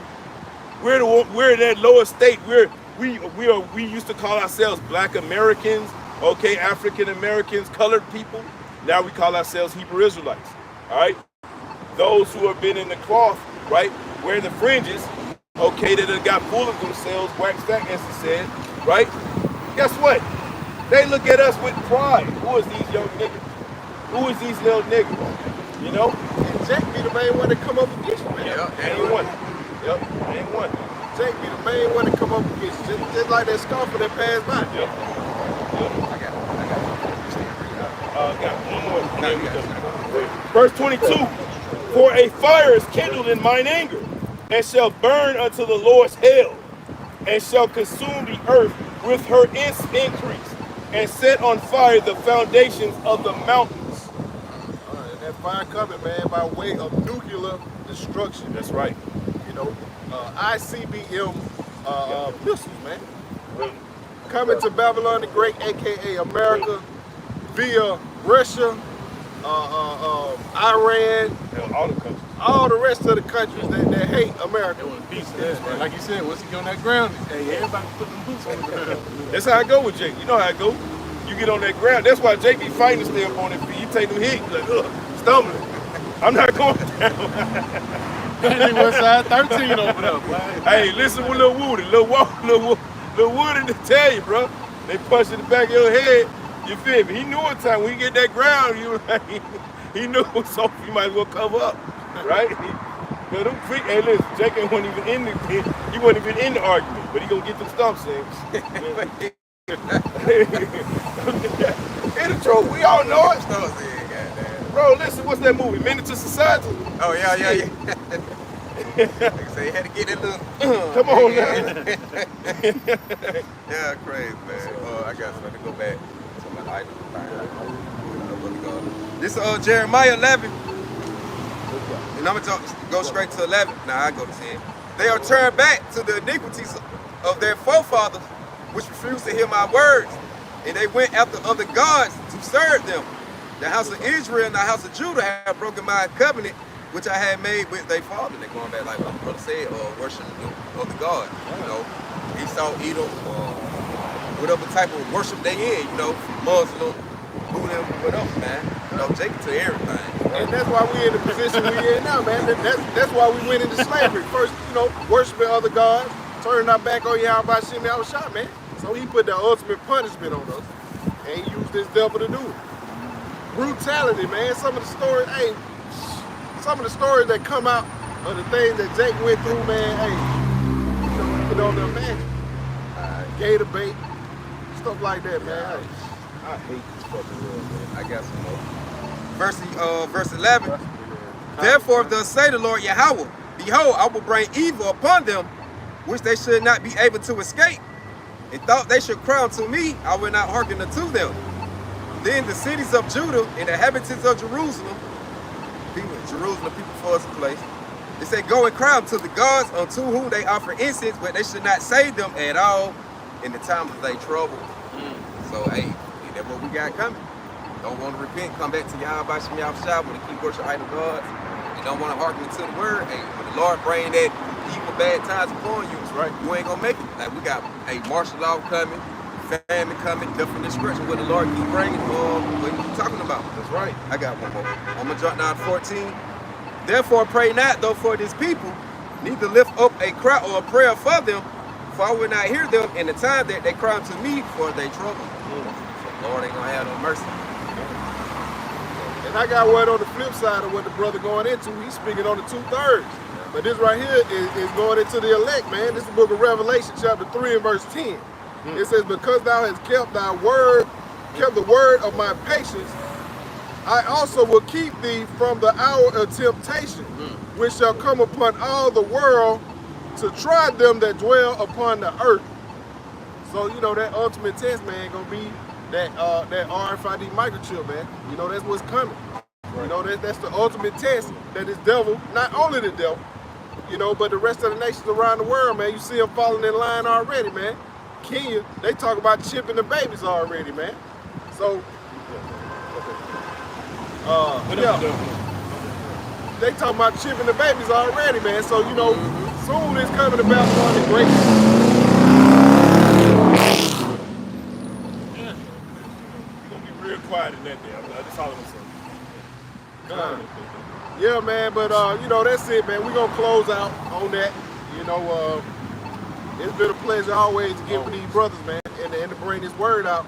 [SPEAKER 1] We're in that lower state. We used to call ourselves Black Americans, okay, African Americans, colored people. Now we call ourselves Hebrew Israelites, all right? Those who have been in the cloth, right, wearing the fringes, okay, that have got full of themselves, waxed that, as he said, right? Guess what? They look at us with pride. Who is these young niggas? Who is these little niggas? You know?
[SPEAKER 4] And Jake be the main one that come up against you, man.
[SPEAKER 1] Ain't one. Yep, ain't one.
[SPEAKER 4] Jake be the main one that come up against you. Just like that scoffer that passed by.
[SPEAKER 1] Yep.
[SPEAKER 3] I got
[SPEAKER 1] Got one more. Verse 22. For a fire is kindled in mine anger, and shall burn unto the Lord's hell, and shall consume the earth with her increase, and set on fire the foundations of the mountains.
[SPEAKER 4] And that fire coming, man, by way of nuclear destruction.
[SPEAKER 1] That's right.
[SPEAKER 4] You know, ICBM missiles, man. Coming to Babylon the Great, aka America, via Russia, Iran,
[SPEAKER 1] All the countries.
[SPEAKER 4] all the rest of the countries that hate America.
[SPEAKER 2] They want a piece of that, man. Like you said, once you get on that ground, hey, everybody put them boots on the ground.
[SPEAKER 1] That's how I go with Jake. You know how I go. You get on that ground. That's why Jake be fighting to stay up on his feet. You take them hits, like, stumbling. I'm not going down.
[SPEAKER 2] That nigga was side 13 over there, boy.
[SPEAKER 1] Hey, listen with Lil Woody. Lil Woody to tell you, bro. They punch in the back of your head. You feel me? He knew one time when you get that ground, he knew something you might as well cover up, right? But them hey, listen, Jake wasn't even in he wasn't even in the argument, but he gonna get them stumps in. In the truth, we all know it. Bro, listen, what's that movie? Menace to Society?
[SPEAKER 3] Oh, yeah. So you had to get that little.
[SPEAKER 1] Come on now.
[SPEAKER 3] Yeah, crazy, man. I got something to go back to my life. This is Jeremiah 11. And I'm going to go straight to 11. Nah, I go to 10. They are turned back to the iniquities of their forefathers, which refused to hear my words. And they went after other gods to serve them. The house of Israel and the house of Judah have broken my covenant, which I had made with their father. They're going back, like what the brother said, worshiping other gods. You know, Esau, Edom, whatever type of worship they in, you know, Muslim, Buddhism, whatever, man. You know, Jacob to everything.
[SPEAKER 4] And that's why we in the position we in now, man. That's why we went into slavery. First, you know, worshiping other gods, turning our back on Yahweh Shimmy our shot, man. So he put the ultimate punishment on us, and he used this devil to do it. Brutality, man. Some of the stories that come out of the things that Jake went through, man, hey, you know, you can only imagine. Gator bait, stuff like that, man.
[SPEAKER 1] I hate this fucking world, man.
[SPEAKER 3] I got some more. Verse 11. Therefore, thus say the Lord Yahweh, behold, I will bring evil upon them, which they should not be able to escape. And thought they should cry unto me, I will not hearken unto them. Then the cities of Judah and the inhabitants of Jerusalem, people for us place, they say, go and cry unto the gods unto whom they offer incense, but they should not save them at all in the time of their trouble. So, hey, that's what we got coming. Don't want to repent, come back to Yahweh Shemi Shah, want to keep worshiping idol gods. You don't want to hearken to the word. Hey, when the Lord bring that evil, bad times upon you,
[SPEAKER 1] right,
[SPEAKER 3] you ain't gonna make it. Like we got a martial law coming, famine coming, death and destruction. What the Lord keep bringing, what you talking about?
[SPEAKER 1] That's right.
[SPEAKER 3] I got one more. I'm gonna jump down to 14. Therefore pray not though for this people, neither lift up a cry or a prayer for them, for I will not hear them in the time that they cry unto me for their trouble. So Lord ain't gonna have no mercy.
[SPEAKER 4] And I got word on the flip side of what the brother going into. He's speaking on the 2/3. But this right here is going into the elect, man. This is the book of Revelation, chapter 3 and verse 10. It says, because thou hast kept thy word, kept the word of my patience, I also will keep thee from the hour of temptation, which shall come upon all the world to try them that dwell upon the earth. So, you know, that ultimate test, man, gonna be that RFID microchip, man. You know, that's what's coming. Right. You know, that's the ultimate test that this devil, not only the devil, you know, but the rest of the nations around the world, man. You see them falling in line already, man. Kenya, they talk about chipping the babies already, man. So, they talking about chipping the babies already, man. So, you know, soon it's coming about on the great.
[SPEAKER 1] You're gonna be real quiet in that day. That's all I'm saying.
[SPEAKER 4] Yeah, man, but you know, that's it, man. We're gonna close out on that. You know, it's been a pleasure always to get with these brothers, man, and to bring this word out.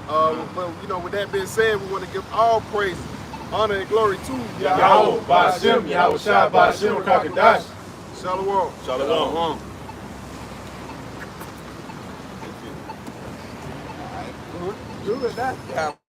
[SPEAKER 4] But you know, with that being said, we want to give all praise, honor, and glory to
[SPEAKER 1] Yahweh, Ba'ashem, Yahweh Shai, Ba'ashem, Kakadash.
[SPEAKER 4] Shalom.
[SPEAKER 1] Shalom.
[SPEAKER 4] Good, that.